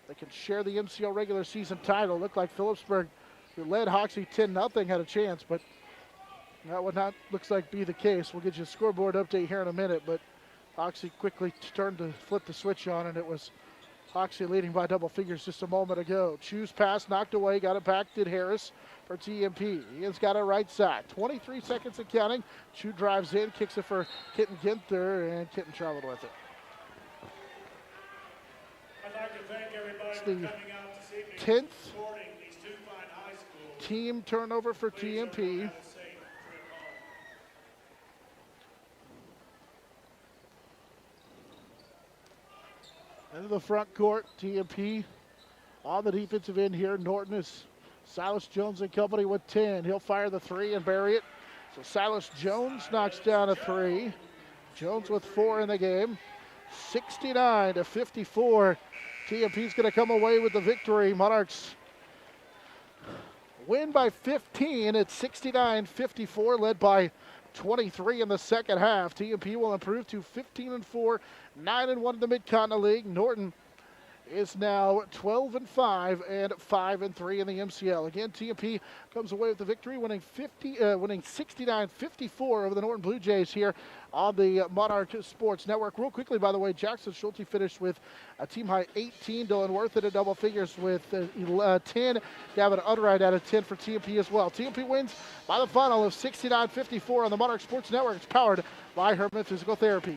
they can share the MCL regular season title. Looked like Phillipsburg, who led Hoxie 10-0, had a chance, but That would not, looks like, be the case. We'll get you a scoreboard update here in a minute, but Oxy quickly turned to flip the switch on, and it was Oxy leading by double figures just a moment ago. Choose pass knocked away, got it back, did Harris for TMP. Ian's got it right side. 23 seconds and counting. Chu drives in, kicks it for Kitten Ginther, and Kitten traveled with it. I'd like to thank everybody It's for the coming out this evening 10th supporting these two fine high schools. team turnover for Please everyone TMP. have a safe trip home. Into the front court, TMP on the defensive end here. Norton is Silas Jones and company with 10. He'll fire the three and bury it. So Silas Jones knocks down a three. Jones with 4 in the game. 69-54. TMP's going to come away with the victory. Monarchs win by 15 at 69-54, led by 23 in the second half. TMP will improve to 15-4, 9-1 in the Mid-Continent League. Norton is now 12-5 and 5-3 in the MCL. Again, TMP comes away with the victory, winning 69-54 over the Norton Blue Jays here on the Monarch Sports Network. Real quickly, by the way, Jackson Schulte finished with a team-high 18. Dylan Worth at a double figures with 10. Gavin Unright at a 10 for TMP as well. TMP wins by the final of 69-54 on the Monarch Sports Network. It's powered by Herman Physical Therapy.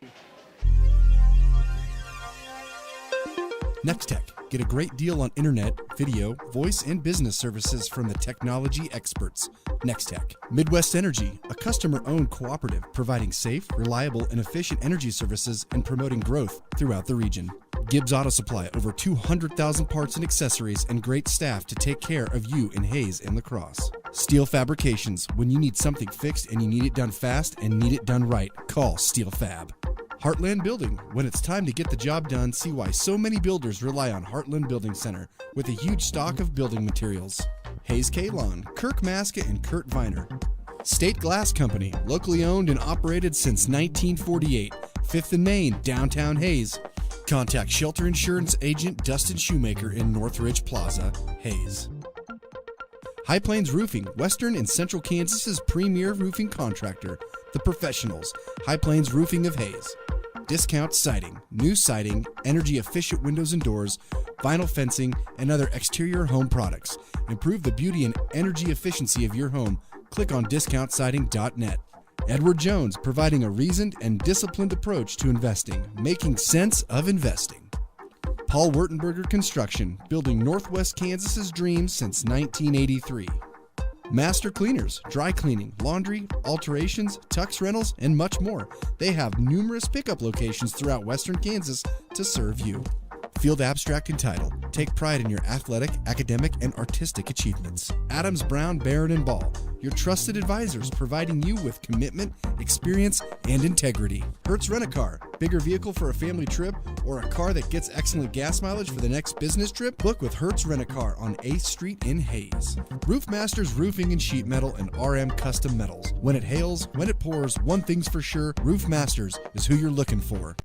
Nextech. Get a great deal on internet, video, voice, and business services from the technology experts. Nextech. Midwest Energy, a customer-owned cooperative providing safe, reliable, and efficient energy services and promoting growth throughout the region. Gibbs Auto Supply, over 200,000 parts and accessories and great staff to take care of you in Hayes and La Crosse. Steel Fabrications, when you need something fixed and you need it done fast and need it done right, call Steel Fab. Heartland Building. When it's time to get the job done, see why so many builders rely on Heartland Building Center with a huge stock of building materials. Hayes Kalon, Kirk Maska, and Kurt Viner. State Glass Company, locally owned and operated since 1948. 5th and Main, downtown Hayes. Contact Shelter Insurance Agent Dustin Shoemaker in Northridge Plaza, Hayes. High Plains Roofing, Western and Central Kansas's premier roofing contractor. The Professionals, High Plains Roofing of Hayes. Discount Siding, new siding, energy-efficient windows and doors, vinyl fencing, and other exterior home products. Improve the beauty and energy efficiency of your home. Click on discountsiding.net. Edward Jones, providing a reasoned and disciplined approach to investing, making sense of investing. Paul Wurtenberger Construction, building Northwest Kansas's dreams since 1983. Master Cleaners, dry cleaning, laundry, alterations, tux rentals, and much more. They have numerous pickup locations throughout Western Kansas to serve you. Field Abstract and Title. Take pride in your athletic, academic, and artistic achievements. Adams, Brown, Barron, and Ball. Your trusted advisors providing you with commitment, experience, and integrity. Hertz Rent-A-Car. Bigger vehicle for a family trip or a car that gets excellent gas mileage for the next business trip? Book with Hertz Rent-A-Car on 8th Street in Hayes. Roof Masters Roofing and Sheet Metal and RM Custom Metals. When it hails, when it pours, one thing's for sure, Roof Masters is who you're looking for.